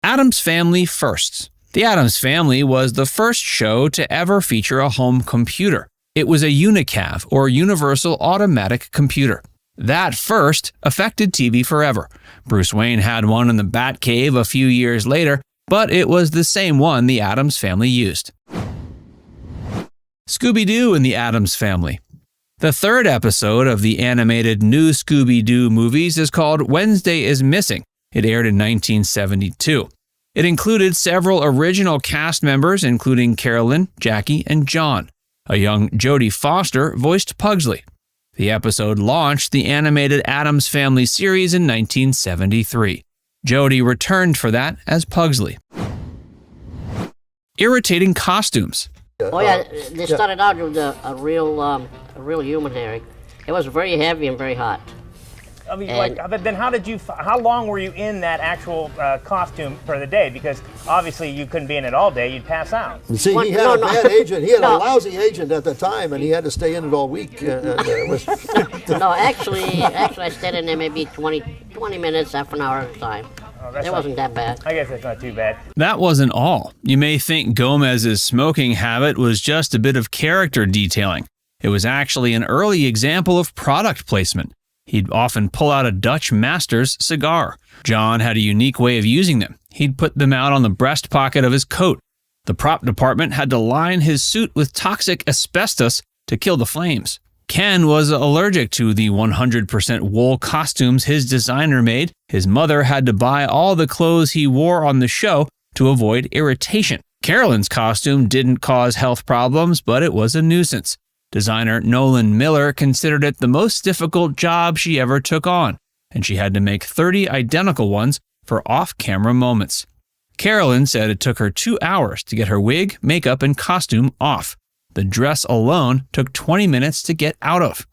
Addams Family firsts. The Addams Family was the first show to ever feature a home computer. It was a Unicav, or Universal Automatic Computer. That first affected TV forever. Bruce Wayne had one in the Batcave a few years later, but it was the same one the Addams Family used. Scooby-Doo and the Addams Family. The third episode of the animated New Scooby-Doo movies is called Wednesday is Missing. It aired in 1972. It included several original cast members, including Carolyn, Jackie, and John. A young Jodie Foster voiced Pugsley. The episode launched the animated Addams Family series in 1973. Jodie returned for that as Pugsley. Irritating costumes. Oh yeah, they started out with a real human hair. It was very heavy and very hot. I mean, but then how long were you in that actual costume for the day? Because obviously you couldn't be in it all day, you'd pass out. See, he had a bad agent. He had a lousy agent at the time, and he had to stay in it all week. No, actually, I stayed in there maybe 20 minutes, half an hour at a time. It wasn't that bad. I guess that's not too bad. That wasn't all. You may think Gomez's smoking habit was just a bit of character detailing. It was actually an early example of product placement. He'd often pull out a Dutch Masters cigar. John had a unique way of using them. He'd put them out on the breast pocket of his coat. The prop department had to line his suit with toxic asbestos to kill the flames. Ken was allergic to the 100% wool costumes his designer made. His mother had to buy all the clothes he wore on the show to avoid irritation. Carolyn's costume didn't cause health problems, but it was a nuisance. Designer Nolan Miller considered it the most difficult job she ever took on, and she had to make 30 identical ones for off-camera moments. Carolyn said it took her 2 hours to get her wig, makeup, and costume off. The dress alone took 20 minutes to get out of.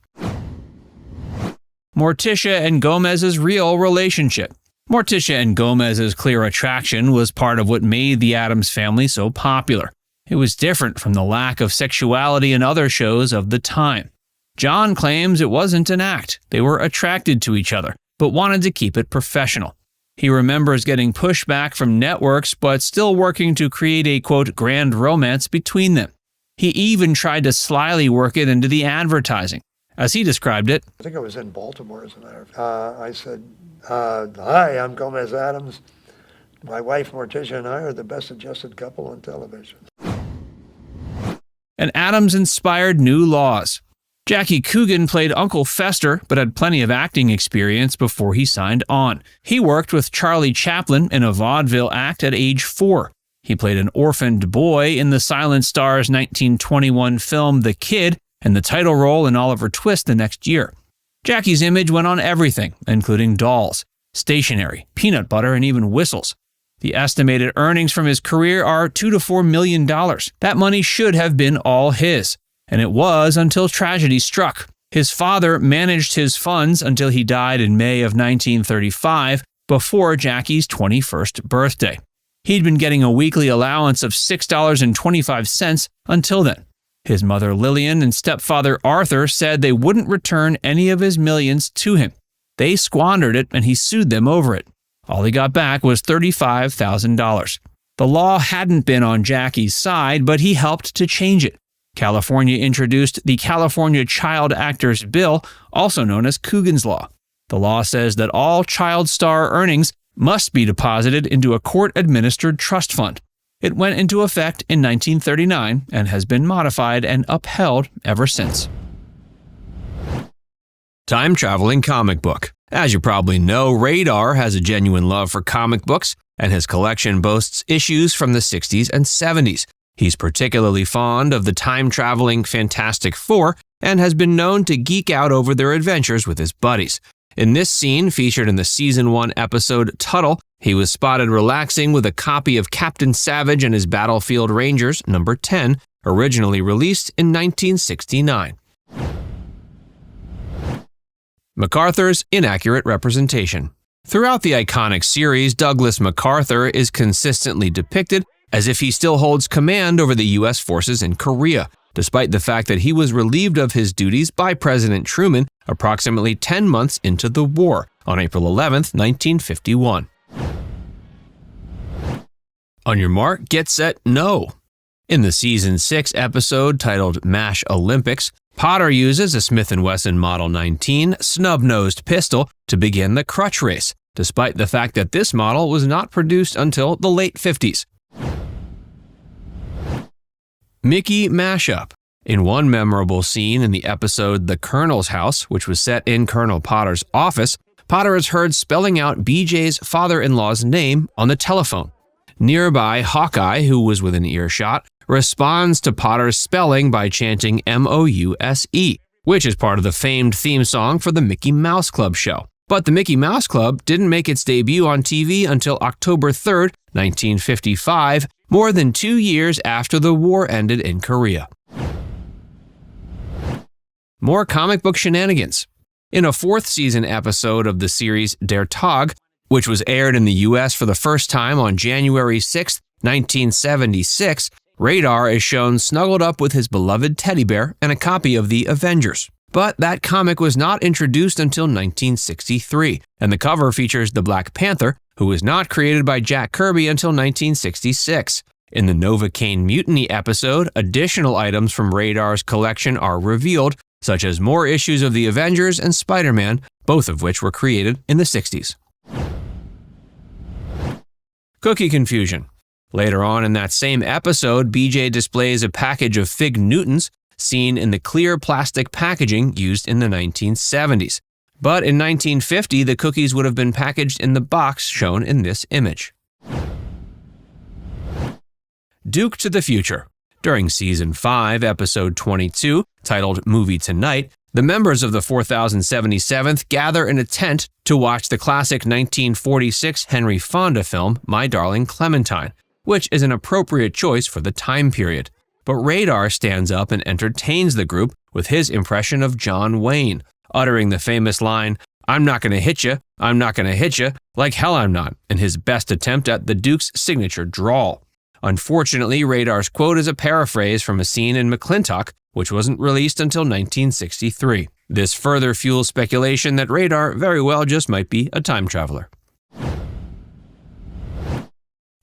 Morticia and Gomez's real relationship. Morticia and Gomez's clear attraction was part of what made the Addams Family so popular. It was different from the lack of sexuality in other shows of the time. John claims it wasn't an act. They were attracted to each other, but wanted to keep it professional. He remembers getting pushback from networks, but still working to create a, quote, grand romance between them. He even tried to slyly work it into the advertising. As he described it, I think I was in Baltimore, as a matter of fact. I said, hi, I'm Gomez Addams. My wife Morticia and I are the best adjusted couple on television. And Addams inspired new laws. Jackie Coogan played Uncle Fester, but had plenty of acting experience before he signed on. He worked with Charlie Chaplin in a vaudeville act at age 4. He played an orphaned boy in the Silent Star's 1921 film The Kid, and the title role in Oliver Twist the next year. Jackie's image went on everything, including dolls, stationery, peanut butter, and even whistles. The estimated earnings from his career are $2 to $4 million. That money should have been all his, and it was until tragedy struck. His father managed his funds until he died in May of 1935, before Jackie's 21st birthday. He'd been getting a weekly allowance of $6.25 until then. His mother Lillian and stepfather Arthur said they wouldn't return any of his millions to him. They squandered it, and he sued them over it. All he got back was $35,000. The law hadn't been on Jackie's side, but he helped to change it. California introduced the California Child Actors Bill, also known as Coogan's Law. The law says that all child star earnings must be deposited into a court-administered trust fund. It went into effect in 1939 and has been modified and upheld ever since. Time-traveling comic book. As you probably know, Radar has a genuine love for comic books, and his collection boasts issues from the 60s and 70s. He's particularly fond of the time-traveling Fantastic Four and has been known to geek out over their adventures with his buddies. In this scene, featured in the Season 1 episode Tuttle, he was spotted relaxing with a copy of Captain Savage and his Battlefield Rangers, number 10, originally released in 1969. MacArthur's inaccurate representation. Throughout the iconic series, Douglas MacArthur is consistently depicted as if he still holds command over the U.S. forces in Korea, despite the fact that he was relieved of his duties by President Truman approximately 10 months into the war, on April 11, 1951. On your mark, get set, no. In the Season 6 episode titled MASH Olympics, Potter uses a Smith & Wesson Model 19 snub-nosed pistol to begin the crutch race, despite the fact that this model was not produced until the late 50s. Mickey Mashup. In one memorable scene in the episode The Colonel's House, which was set in Colonel Potter's office, Potter is heard spelling out BJ's father-in-law's name on the telephone. Nearby, Hawkeye, who was within earshot, responds to Potter's spelling by chanting M-O-U-S-E, which is part of the famed theme song for the Mickey Mouse Club show. But the Mickey Mouse Club didn't make its debut on TV until October 3, 1955, more than 2 years after the war ended in Korea. More comic book shenanigans. In a 4th season episode of the series Der Tag, which was aired in the US for the first time on January 6, 1976, Radar is shown snuggled up with his beloved teddy bear and a copy of The Avengers. But that comic was not introduced until 1963, and the cover features the Black Panther, who was not created by Jack Kirby until 1966. In the Novocaine Mutiny episode, additional items from Radar's collection are revealed, such as more issues of The Avengers and Spider-Man, both of which were created in the 60s. Cookie confusion. Later on in that same episode, BJ displays a package of Fig Newtons seen in the clear plastic packaging used in the 1970s. But in 1950, the cookies would have been packaged in the box shown in this image. Duke to the Future. During Season 5, Episode 22, titled Movie Tonight, the members of the 4077th gather in a tent to watch the classic 1946 Henry Fonda film, My Darling Clementine, which is an appropriate choice for the time period. But Radar stands up and entertains the group with his impression of John Wayne, uttering the famous line, "I'm not gonna hit ya, I'm not gonna hit ya, like hell I'm not," in his best attempt at the Duke's signature drawl. Unfortunately, Radar's quote is a paraphrase from a scene in McClintock, which wasn't released until 1963. This further fuels speculation that Radar very well just might be a time traveler.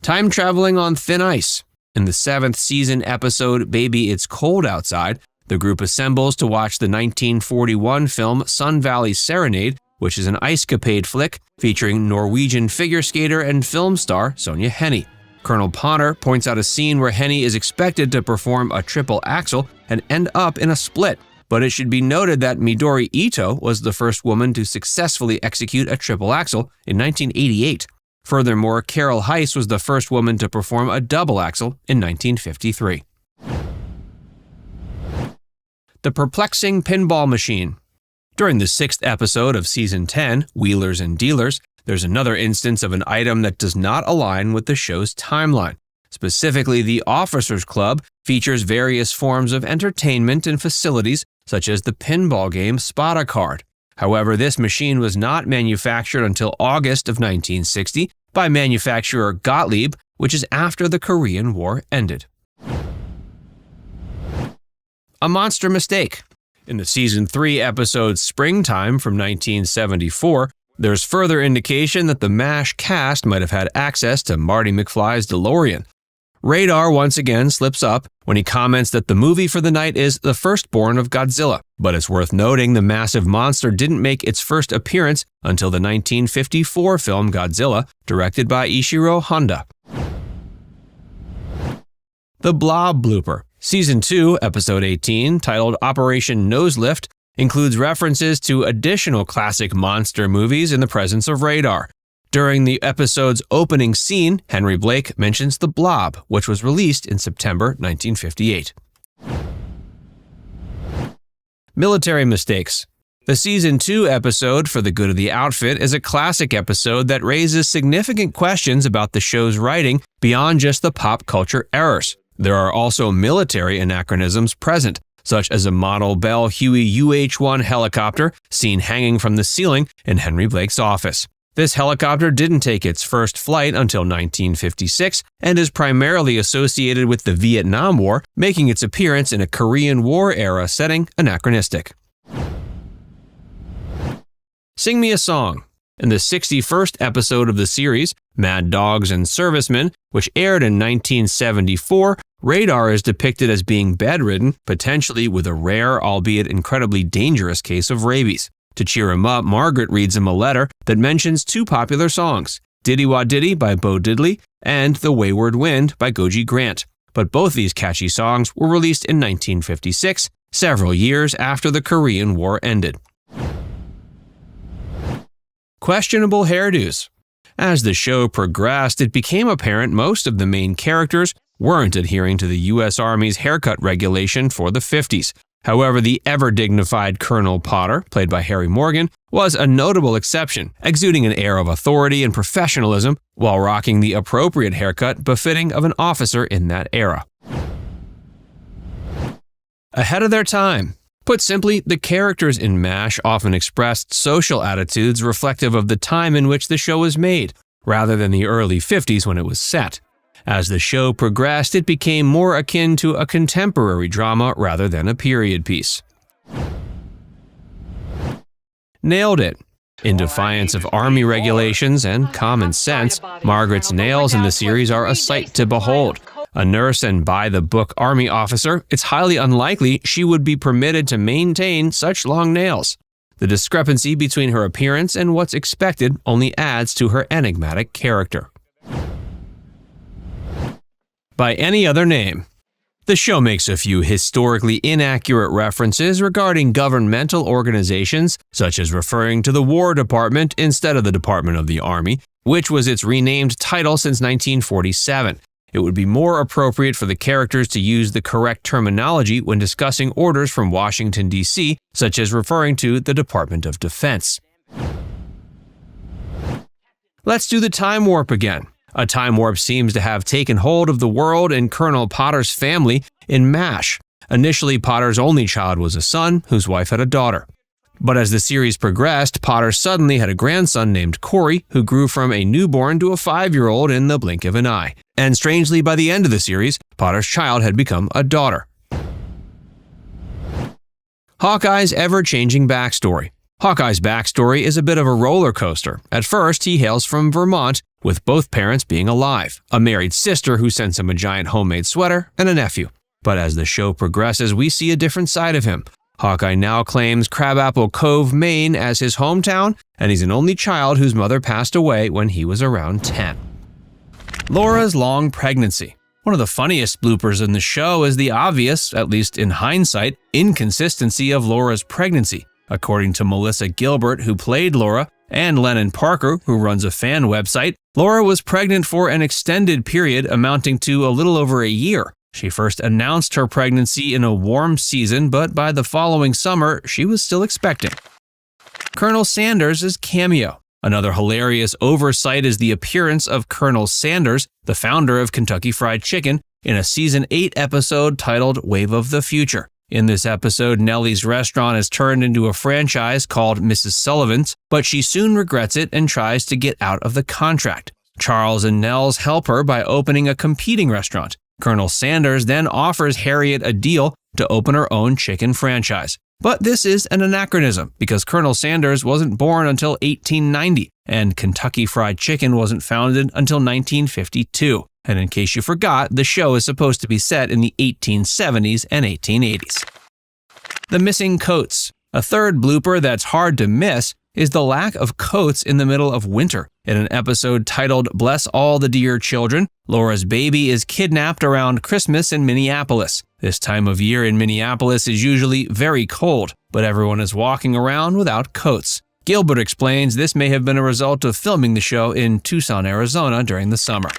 Time traveling on thin ice. In the 7th season episode Baby It's Cold Outside, the group assembles to watch the 1941 film Sun Valley Serenade, which is an ice-capade flick featuring Norwegian figure skater and film star Sonja Henie. Colonel Potter points out a scene where Henie is expected to perform a triple axel and end up in a split, but it should be noted that Midori Ito was the first woman to successfully execute a triple axel in 1988. Furthermore, Carol Heiss was the first woman to perform a double axel in 1953. The Perplexing Pinball Machine. During the 6th episode of Season 10, Wheelers and Dealers, there's another instance of an item that does not align with the show's timeline. Specifically, the Officers Club features various forms of entertainment and facilities, such as the pinball game Spot-A-Card. However, this machine was not manufactured until August of 1960 by manufacturer Gottlieb, which is after the Korean War ended. A monster mistake. In the Season 3 episode Springtime from 1974, there's further indication that the MASH cast might have had access to Marty McFly's DeLorean. Radar once again slips up when he comments that the movie for the night is The Firstborn of Godzilla, but it's worth noting the massive monster didn't make its first appearance until the 1954 film Godzilla, directed by Ishiro Honda. The Blob Blooper. Season 2, Episode 18, titled Operation Noselift, includes references to additional classic monster movies in the presence of Radar. During the episode's opening scene, Henry Blake mentions The Blob, which was released in September 1958. Military mistakes. The Season 2 episode For the Good of the Outfit is a classic episode that raises significant questions about the show's writing beyond just the pop culture errors. There are also military anachronisms present, such as a model Bell Huey UH-1 helicopter seen hanging from the ceiling in Henry Blake's office. This helicopter didn't take its first flight until 1956 and is primarily associated with the Vietnam War, making its appearance in a Korean War-era setting anachronistic. Sing Me a Song. In the 61st episode of the series, Mad Dogs and Servicemen, which aired in 1974, Radar is depicted as being bedridden, potentially with a rare, albeit incredibly dangerous case of rabies. To cheer him up, Margaret reads him a letter that mentions two popular songs, Diddy Wah Diddy by Bo Diddley and The Wayward Wind by Goji Grant. But both these catchy songs were released in 1956, several years after the Korean War ended. Questionable hairdos. As the show progressed, it became apparent most of the main characters weren't adhering to the U.S. Army's haircut regulation for the 50s. However, the ever-dignified Colonel Potter, played by Harry Morgan, was a notable exception, exuding an air of authority and professionalism while rocking the appropriate haircut befitting of an officer in that era. Ahead of their time. Put simply, the characters in MASH often expressed social attitudes reflective of the time in which the show was made, rather than the early 50s when it was set. As the show progressed, it became more akin to a contemporary drama rather than a period piece. Nailed it. In defiance of Army regulations and common sense, Margaret's nails in the series are a sight to behold. A nurse and by-the-book Army officer, it's highly unlikely she would be permitted to maintain such long nails. The discrepancy between her appearance and what's expected only adds to her enigmatic character. By any other name. The show makes a few historically inaccurate references regarding governmental organizations, such as referring to the War Department instead of the Department of the Army, which was its renamed title since 1947. It would be more appropriate for the characters to use the correct terminology when discussing orders from Washington, D.C., such as referring to the Department of Defense. Let's do the time warp again. A time warp seems to have taken hold of the world and Colonel Potter's family in MASH. Initially, Potter's only child was a son, whose wife had a daughter. But as the series progressed, Potter suddenly had a grandson named Corey, who grew from a newborn to a 5-year-old in the blink of an eye. And strangely, by the end of the series, Potter's child had become a daughter. Hawkeye's ever-changing backstory. Hawkeye's backstory is a bit of a roller coaster. At first, he hails from Vermont, with both parents being alive, a married sister who sends him a giant homemade sweater, and a nephew. But as the show progresses, we see a different side of him. Hawkeye now claims Crabapple Cove, Maine as his hometown, and he's an only child whose mother passed away when he was around 10. Laura's long pregnancy. One of the funniest bloopers in the show is the obvious, at least in hindsight, inconsistency of Laura's pregnancy. According to Melissa Gilbert, who played Laura, and Lennon Parker, who runs a fan website, Laura was pregnant for an extended period amounting to a little over a year. She first announced her pregnancy in a warm season, but by the following summer, she was still expecting. Colonel Sanders' cameo. Another hilarious oversight is the appearance of Colonel Sanders, the founder of Kentucky Fried Chicken, in a Season 8 episode titled Wave of the Future. In this episode, Nellie's restaurant is turned into a franchise called Mrs. Sullivan's, but she soon regrets it and tries to get out of the contract. Charles and Nels help her by opening a competing restaurant. Colonel Sanders then offers Harriet a deal to open her own chicken franchise. But this is an anachronism because Colonel Sanders wasn't born until 1890, and Kentucky Fried Chicken wasn't founded until 1952. And in case you forgot, the show is supposed to be set in the 1870s and 1880s. The missing coats. A third blooper that's hard to miss is the lack of coats in the middle of winter. In an episode titled Bless All the Dear Children, Laura's baby is kidnapped around Christmas in Minneapolis. This time of year in Minneapolis is usually very cold, but everyone is walking around without coats. Gilbert explains this may have been a result of filming the show in Tucson, Arizona during the summer.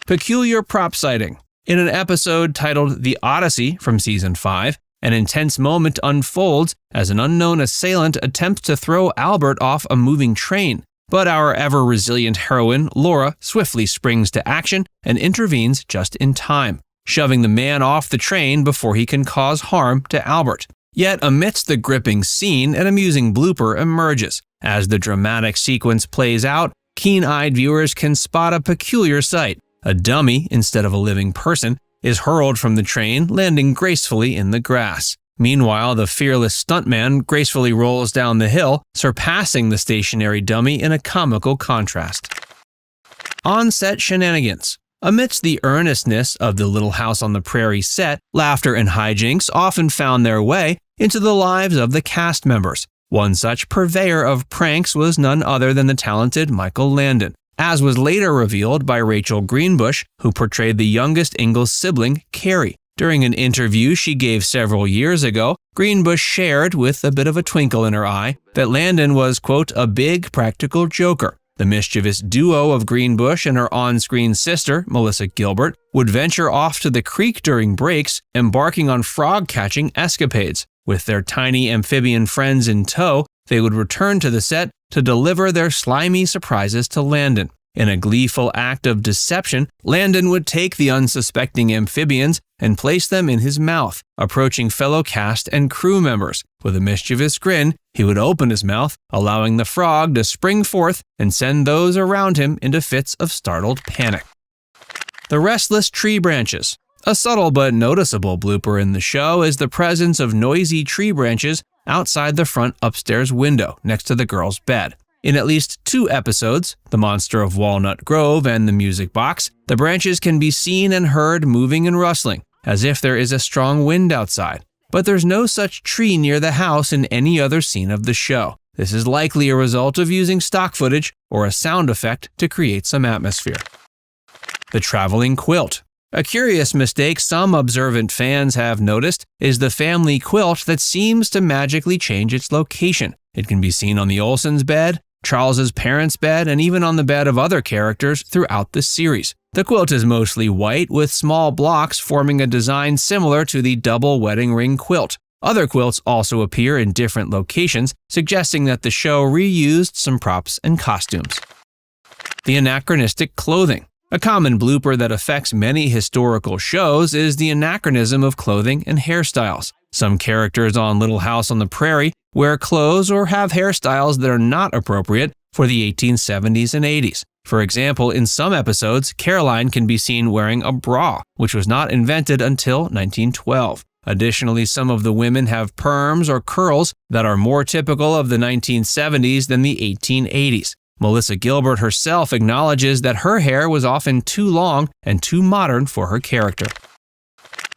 Peculiar prop sighting. In an episode titled The Odyssey from Season 5, an intense moment unfolds as an unknown assailant attempts to throw Albert off a moving train. But our ever-resilient heroine, Laura, swiftly springs to action and intervenes just in time, shoving the man off the train before he can cause harm to Albert. Yet amidst the gripping scene, an amusing blooper emerges. As the dramatic sequence plays out, keen-eyed viewers can spot a peculiar sight. A dummy, instead of a living person, is hurled from the train, landing gracefully in the grass. Meanwhile, the fearless stuntman gracefully rolls down the hill, surpassing the stationary dummy in a comical contrast. On-set shenanigans. Amidst the earnestness of the Little House on the Prairie set, laughter and hijinks often found their way into the lives of the cast members. One such purveyor of pranks was none other than the talented Michael Landon, as was later revealed by Rachel Greenbush, who portrayed the youngest Ingalls sibling, Carrie. During an interview she gave several years ago, Greenbush shared, with a bit of a twinkle in her eye, that Landon was, quote, a big practical joker. The mischievous duo of Greenbush and her on-screen sister, Melissa Gilbert, would venture off to the creek during breaks, embarking on frog-catching escapades. With their tiny amphibian friends in tow, they would return to the set to deliver their slimy surprises to Landon. In a gleeful act of deception, Landon would take the unsuspecting amphibians and place them in his mouth, approaching fellow cast and crew members. With a mischievous grin, he would open his mouth, allowing the frog to spring forth and send those around him into fits of startled panic. The restless tree branches. A subtle but noticeable blooper in the show is the presence of noisy tree branches outside the front upstairs window next to the girl's bed. In at least 2 episodes, The Monster of Walnut Grove and The Music Box, the branches can be seen and heard moving and rustling, as if there is a strong wind outside. But there's no such tree near the house in any other scene of the show. This is likely a result of using stock footage or a sound effect to create some atmosphere. The traveling quilt. A curious mistake some observant fans have noticed is the family quilt that seems to magically change its location. It can be seen on the Olsen's bed, Charles's parents' bed, and even on the bed of other characters throughout the series. The quilt is mostly white, with small blocks forming a design similar to the double wedding ring quilt. Other quilts also appear in different locations, suggesting that the show reused some props and costumes. The anachronistic clothing. A common blooper that affects many historical shows is the anachronism of clothing and hairstyles. Some characters on Little House on the Prairie wear clothes or have hairstyles that are not appropriate for the 1870s and 80s. For example, in some episodes, Caroline can be seen wearing a bra, which was not invented until 1912. Additionally, some of the women have perms or curls that are more typical of the 1970s than the 1880s. Melissa Gilbert herself acknowledges that her hair was often too long and too modern for her character.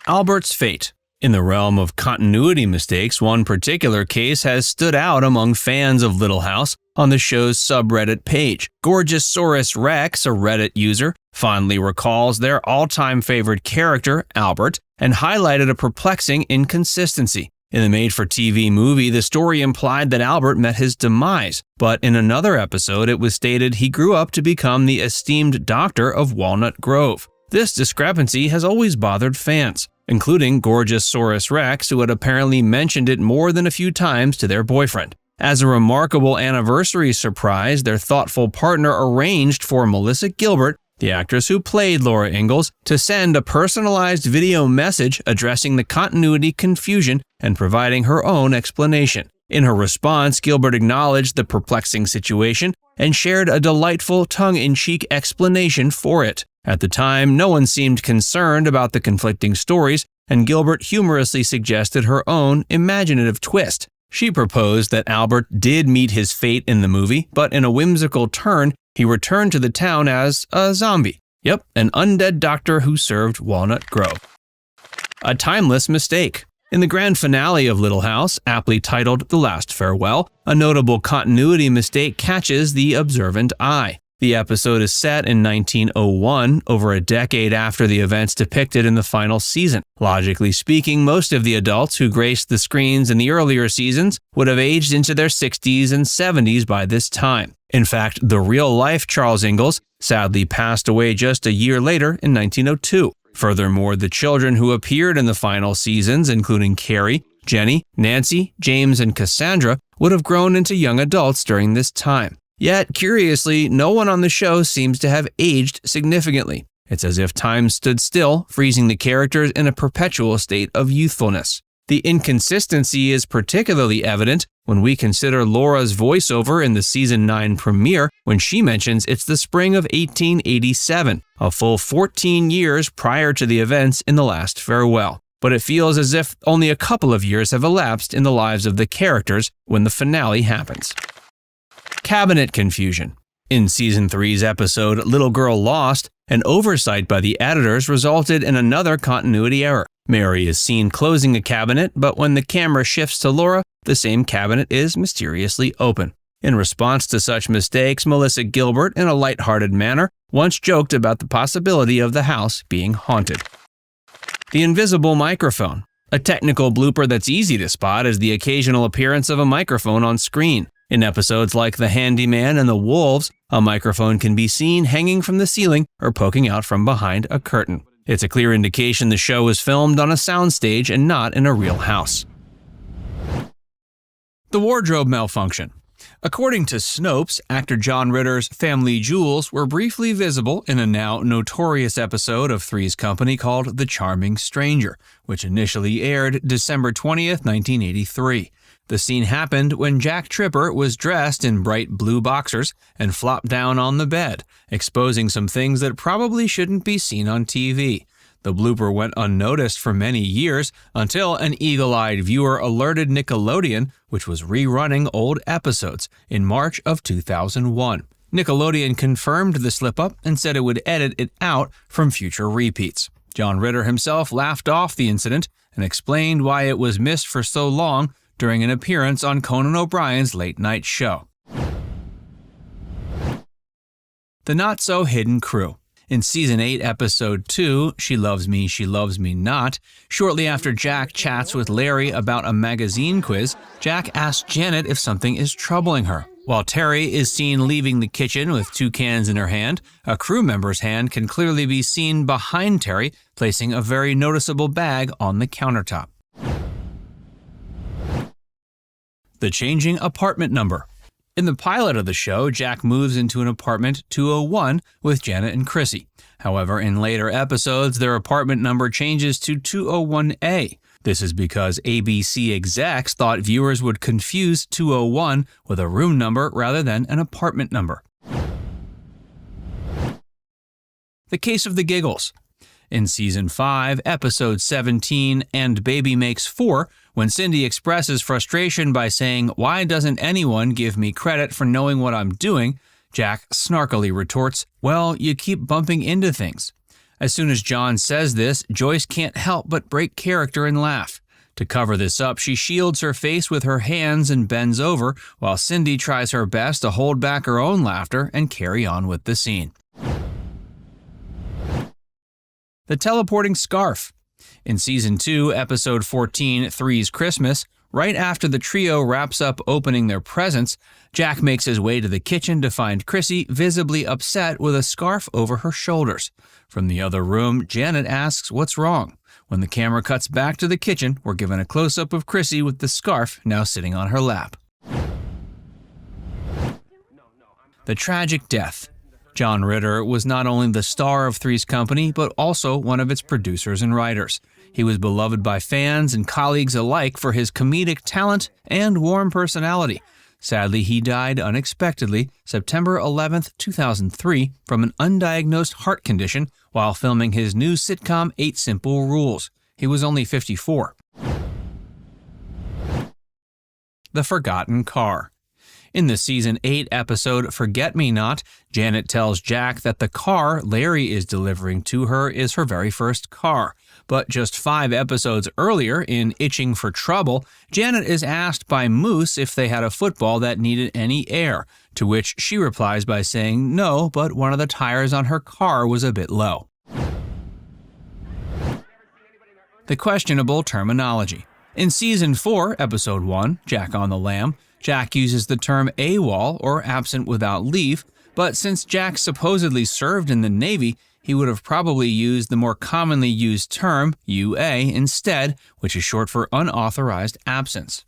Albert's fate. In the realm of continuity mistakes, one particular case has stood out among fans of Little House on the show's subreddit page. Gorgeosaurus Rex, a Reddit user, fondly recalls their all-time favorite character, Albert, and highlighted a perplexing inconsistency. In the made-for-TV movie, the story implied that Albert met his demise, but in another episode it was stated he grew up to become the esteemed doctor of Walnut Grove. This discrepancy has always bothered fans, including Gorgeosaurus Rex, who had apparently mentioned it more than a few times to their boyfriend. As a remarkable anniversary surprise, their thoughtful partner arranged for Melissa Gilbert, the actress who played Laura Ingalls, to send a personalized video message addressing the continuity confusion and providing her own explanation. In her response, Gilbert acknowledged the perplexing situation and shared a delightful tongue-in-cheek explanation for it. At the time, no one seemed concerned about the conflicting stories, and Gilbert humorously suggested her own imaginative twist. She proposed that Albert did meet his fate in the movie, but in a whimsical turn, he returned to the town as a zombie. Yep, an undead doctor who served Walnut Grove. A timeless mistake. In the grand finale of Little House, aptly titled The Last Farewell, a notable continuity mistake catches the observant eye. The episode is set in 1901, over a decade after the events depicted in the final season. Logically speaking, most of the adults who graced the screens in the earlier seasons would have aged into their 60s and 70s by this time. In fact, the real-life Charles Ingalls sadly passed away just a year later in 1902. Furthermore, the children who appeared in the final seasons, including Carrie, Jenny, Nancy, James, and Cassandra, would have grown into young adults during this time. Yet, curiously, no one on the show seems to have aged significantly. It's as if time stood still, freezing the characters in a perpetual state of youthfulness. The inconsistency is particularly evident when we consider Laura's voiceover in the season 9 premiere when she mentions it's the spring of 1887, a full 14 years prior to the events in The Last Farewell. But it feels as if only a couple of years have elapsed in the lives of the characters when the finale happens. Cabinet confusion. In Season 3's episode Little Girl Lost, an oversight by the editors resulted in another continuity error. Mary is seen closing a cabinet, but when the camera shifts to Laura, the same cabinet is mysteriously open. In response to such mistakes, Melissa Gilbert, in a lighthearted manner, once joked about the possibility of the house being haunted. The invisible microphone. A technical blooper that's easy to spot is the occasional appearance of a microphone on screen. In episodes like The Handyman and The Wolves, A microphone can be seen hanging from the ceiling or poking out from behind a curtain. It's a clear indication the show was filmed on a soundstage and not in a real house. The wardrobe malfunction. According to Snopes, actor John Ritter's family jewels were briefly visible in a now notorious episode of Three's Company called The Charming Stranger, which initially aired December 20th, 1983. The scene happened when Jack Tripper was dressed in bright blue boxers and flopped down on the bed, exposing some things that probably shouldn't be seen on TV. The blooper went unnoticed for many years until an eagle-eyed viewer alerted Nickelodeon, which was rerunning old episodes, in March of 2001. Nickelodeon confirmed the slip-up and said it would edit it out from future repeats. John Ritter himself laughed off the incident and explained why it was missed for so long during an appearance on Conan O'Brien's late-night show. The Not-So-Hidden Crew. In Season 8, Episode 2, She Loves Me Not, shortly after Jack chats with Larry about a magazine quiz, Jack asks Janet if something is troubling her. While Terry is seen leaving the kitchen with 2 cans in her hand, a crew member's hand can clearly be seen behind Terry, placing a very noticeable bag on the countertop. The changing apartment number. In the pilot of the show, Jack moves into an apartment 201 with Janet and Chrissy. However, in later episodes, their apartment number changes to 201A. This is because ABC execs thought viewers would confuse 201 with a room number rather than an apartment number. The Case of the Giggles. In Season 5, Episode 17, And Baby Makes 4, when Cindy expresses frustration by saying, "Why doesn't anyone give me credit for knowing what I'm doing?" Jack snarkily retorts, "Well, you keep bumping into things." As soon as John says this, Joyce can't help but break character and laugh. To cover this up, she shields her face with her hands and bends over, while Cindy tries her best to hold back her own laughter and carry on with the scene. The Teleporting Scarf. In Season 2, Episode 14, Three's Christmas, right after the trio wraps up opening their presents, Jack makes his way to the kitchen to find Chrissy visibly upset with a scarf over her shoulders. From the other room, Janet asks what's wrong. When the camera cuts back to the kitchen, we're given a close-up of Chrissy with the scarf now sitting on her lap. The Tragic Death. John Ritter was not only the star of Three's Company, but also one of its producers and writers. He was beloved by fans and colleagues alike for his comedic talent and warm personality. Sadly, he died unexpectedly September 11, 2003, from an undiagnosed heart condition while filming his new sitcom 8 Simple Rules. He was only 54. The Forgotten Car. In the Season 8 episode Forget Me Not, Janet tells Jack that the car Larry is delivering to her is her very first car. But just 5 episodes earlier, in Itching for Trouble, Janet is asked by Moose if they had a football that needed any air, to which she replies by saying no, but one of the tires on her car was a bit low. The questionable terminology. In Season 4, Episode 1, Jack on the Lam, Jack uses the term AWOL, or absent without leave, but since Jack supposedly served in the Navy, he would have probably used the more commonly used term, UA, instead, which is short for unauthorized absence.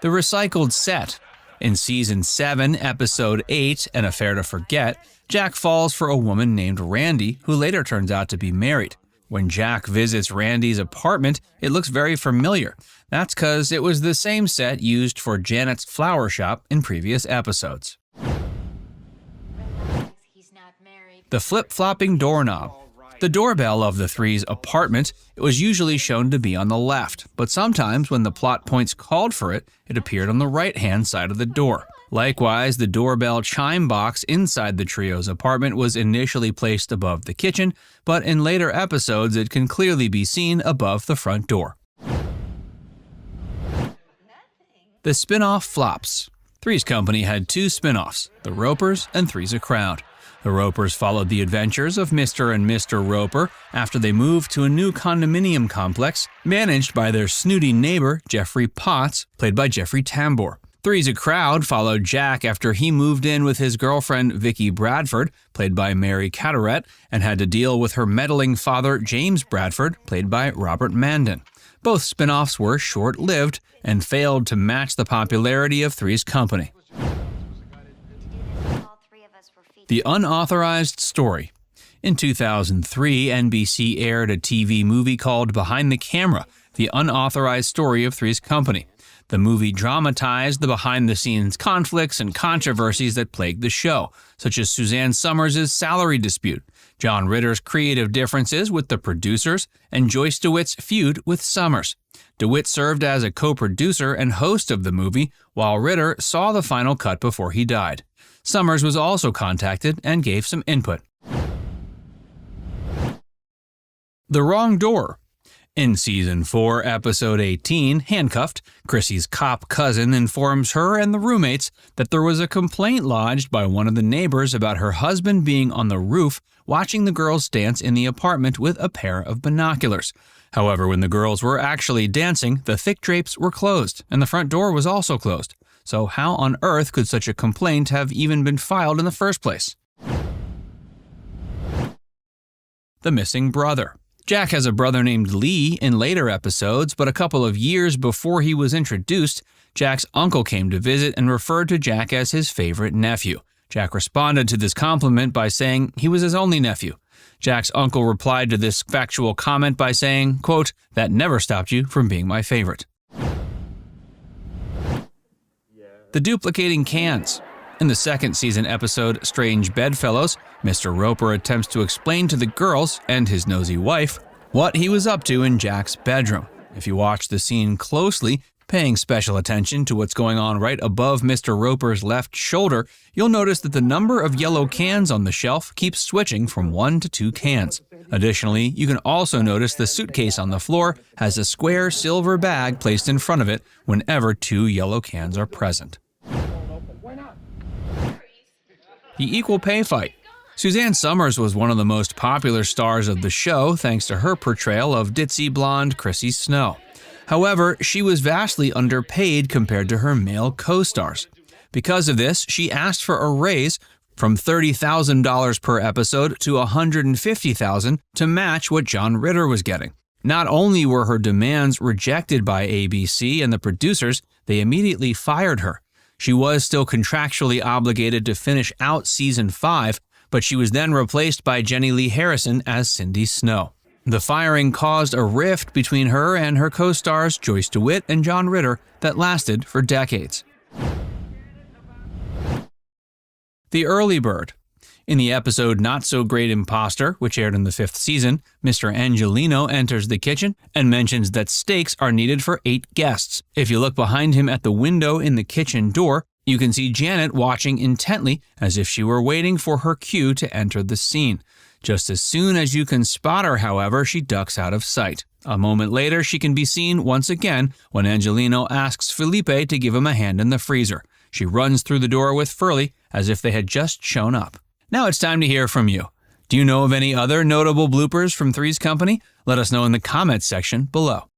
The Recycled Set. In Season 7, Episode 8, An Affair to Forget, Jack falls for a woman named Randy, who later turns out to be married. When Jack visits Randy's apartment, it looks very familiar. That's because it was the same set used for Janet's flower shop in previous episodes. The Flip-Flopping Doorknob. The doorbell of the Three's apartment was usually shown to be on the left, but sometimes when the plot points called for it, it appeared on the right-hand side of the door. Likewise, the doorbell chime box inside the trio's apartment was initially placed above the kitchen, but in later episodes it can clearly be seen above the front door. The spin-off flops. Three's Company had 2 spin-offs, The Ropers and Three's a Crowd. The Ropers followed the adventures of Mr. and Mr. Roper after they moved to a new condominium complex managed by their snooty neighbor, Jeffrey Potts, played by Jeffrey Tambor. Three's a Crowd followed Jack after he moved in with his girlfriend Vicky Bradford, played by Mary Carteret, and had to deal with her meddling father James Bradford, played by Robert Mandan. Both spin-offs were short-lived and failed to match the popularity of Three's Company. The Unauthorized Story. In 2003, NBC aired a TV movie called Behind the Camera, The Unauthorized Story of Three's Company. The movie dramatized the behind-the-scenes conflicts and controversies that plagued the show, such as Suzanne Somers' salary dispute, John Ritter's creative differences with the producers, and Joyce DeWitt's feud with Somers. DeWitt served as a co-producer and host of the movie, while Ritter saw the final cut before he died. Somers was also contacted and gave some input. The Wrong Door. In Season 4, Episode 18, Handcuffed, Chrissy's cop cousin informs her and the roommates that there was a complaint lodged by one of the neighbors about her husband being on the roof watching the girls dance in the apartment with a pair of binoculars. However, when the girls were actually dancing, the thick drapes were closed, and the front door was also closed. So how on earth could such a complaint have even been filed in the first place? The Missing Brother. Jack has a brother named Lee in later episodes, but a couple of years before he was introduced, Jack's uncle came to visit and referred to Jack as his favorite nephew. Jack responded to this compliment by saying he was his only nephew. Jack's uncle replied to this factual comment by saying, quote, "That never stopped you from being my favorite." The Duplicating Cans. In the second season episode, Strange Bedfellows, Mr. Roper attempts to explain to the girls and his nosy wife what he was up to in Jack's bedroom. If you watch the scene closely, paying special attention to what's going on right above Mr. Roper's left shoulder, you'll notice that the number of yellow cans on the shelf keeps switching from 1 to 2 cans. Additionally, you can also notice the suitcase on the floor has a square silver bag placed in front of it whenever 2 yellow cans are present. The Equal Pay Fight. Suzanne Somers was one of the most popular stars of the show thanks to her portrayal of ditzy blonde Chrissy Snow. However, she was vastly underpaid compared to her male co-stars. Because of this, she asked for a raise from $30,000 per episode to $150,000 to match what John Ritter was getting. Not only were her demands rejected by ABC and the producers, they immediately fired her. She was still contractually obligated to finish out Season 5, but she was then replaced by Jenny Lee Harrison as Cindy Snow. The firing caused a rift between her and her co-stars Joyce DeWitt and John Ritter that lasted for decades. The Early Bird. In the episode Not So Great Imposter, which aired in the 5th season, Mr. Angelino enters the kitchen and mentions that steaks are needed for 8 guests. If you look behind him at the window in the kitchen door, you can see Janet watching intently as if she were waiting for her cue to enter the scene. Just as soon as you can spot her, however, she ducks out of sight. A moment later, she can be seen once again when Angelino asks Felipe to give him a hand in the freezer. She runs through the door with Furley as if they had just shown up. Now it's time to hear from you. Do you know of any other notable bloopers from Three's Company? Let us know in the comments section below.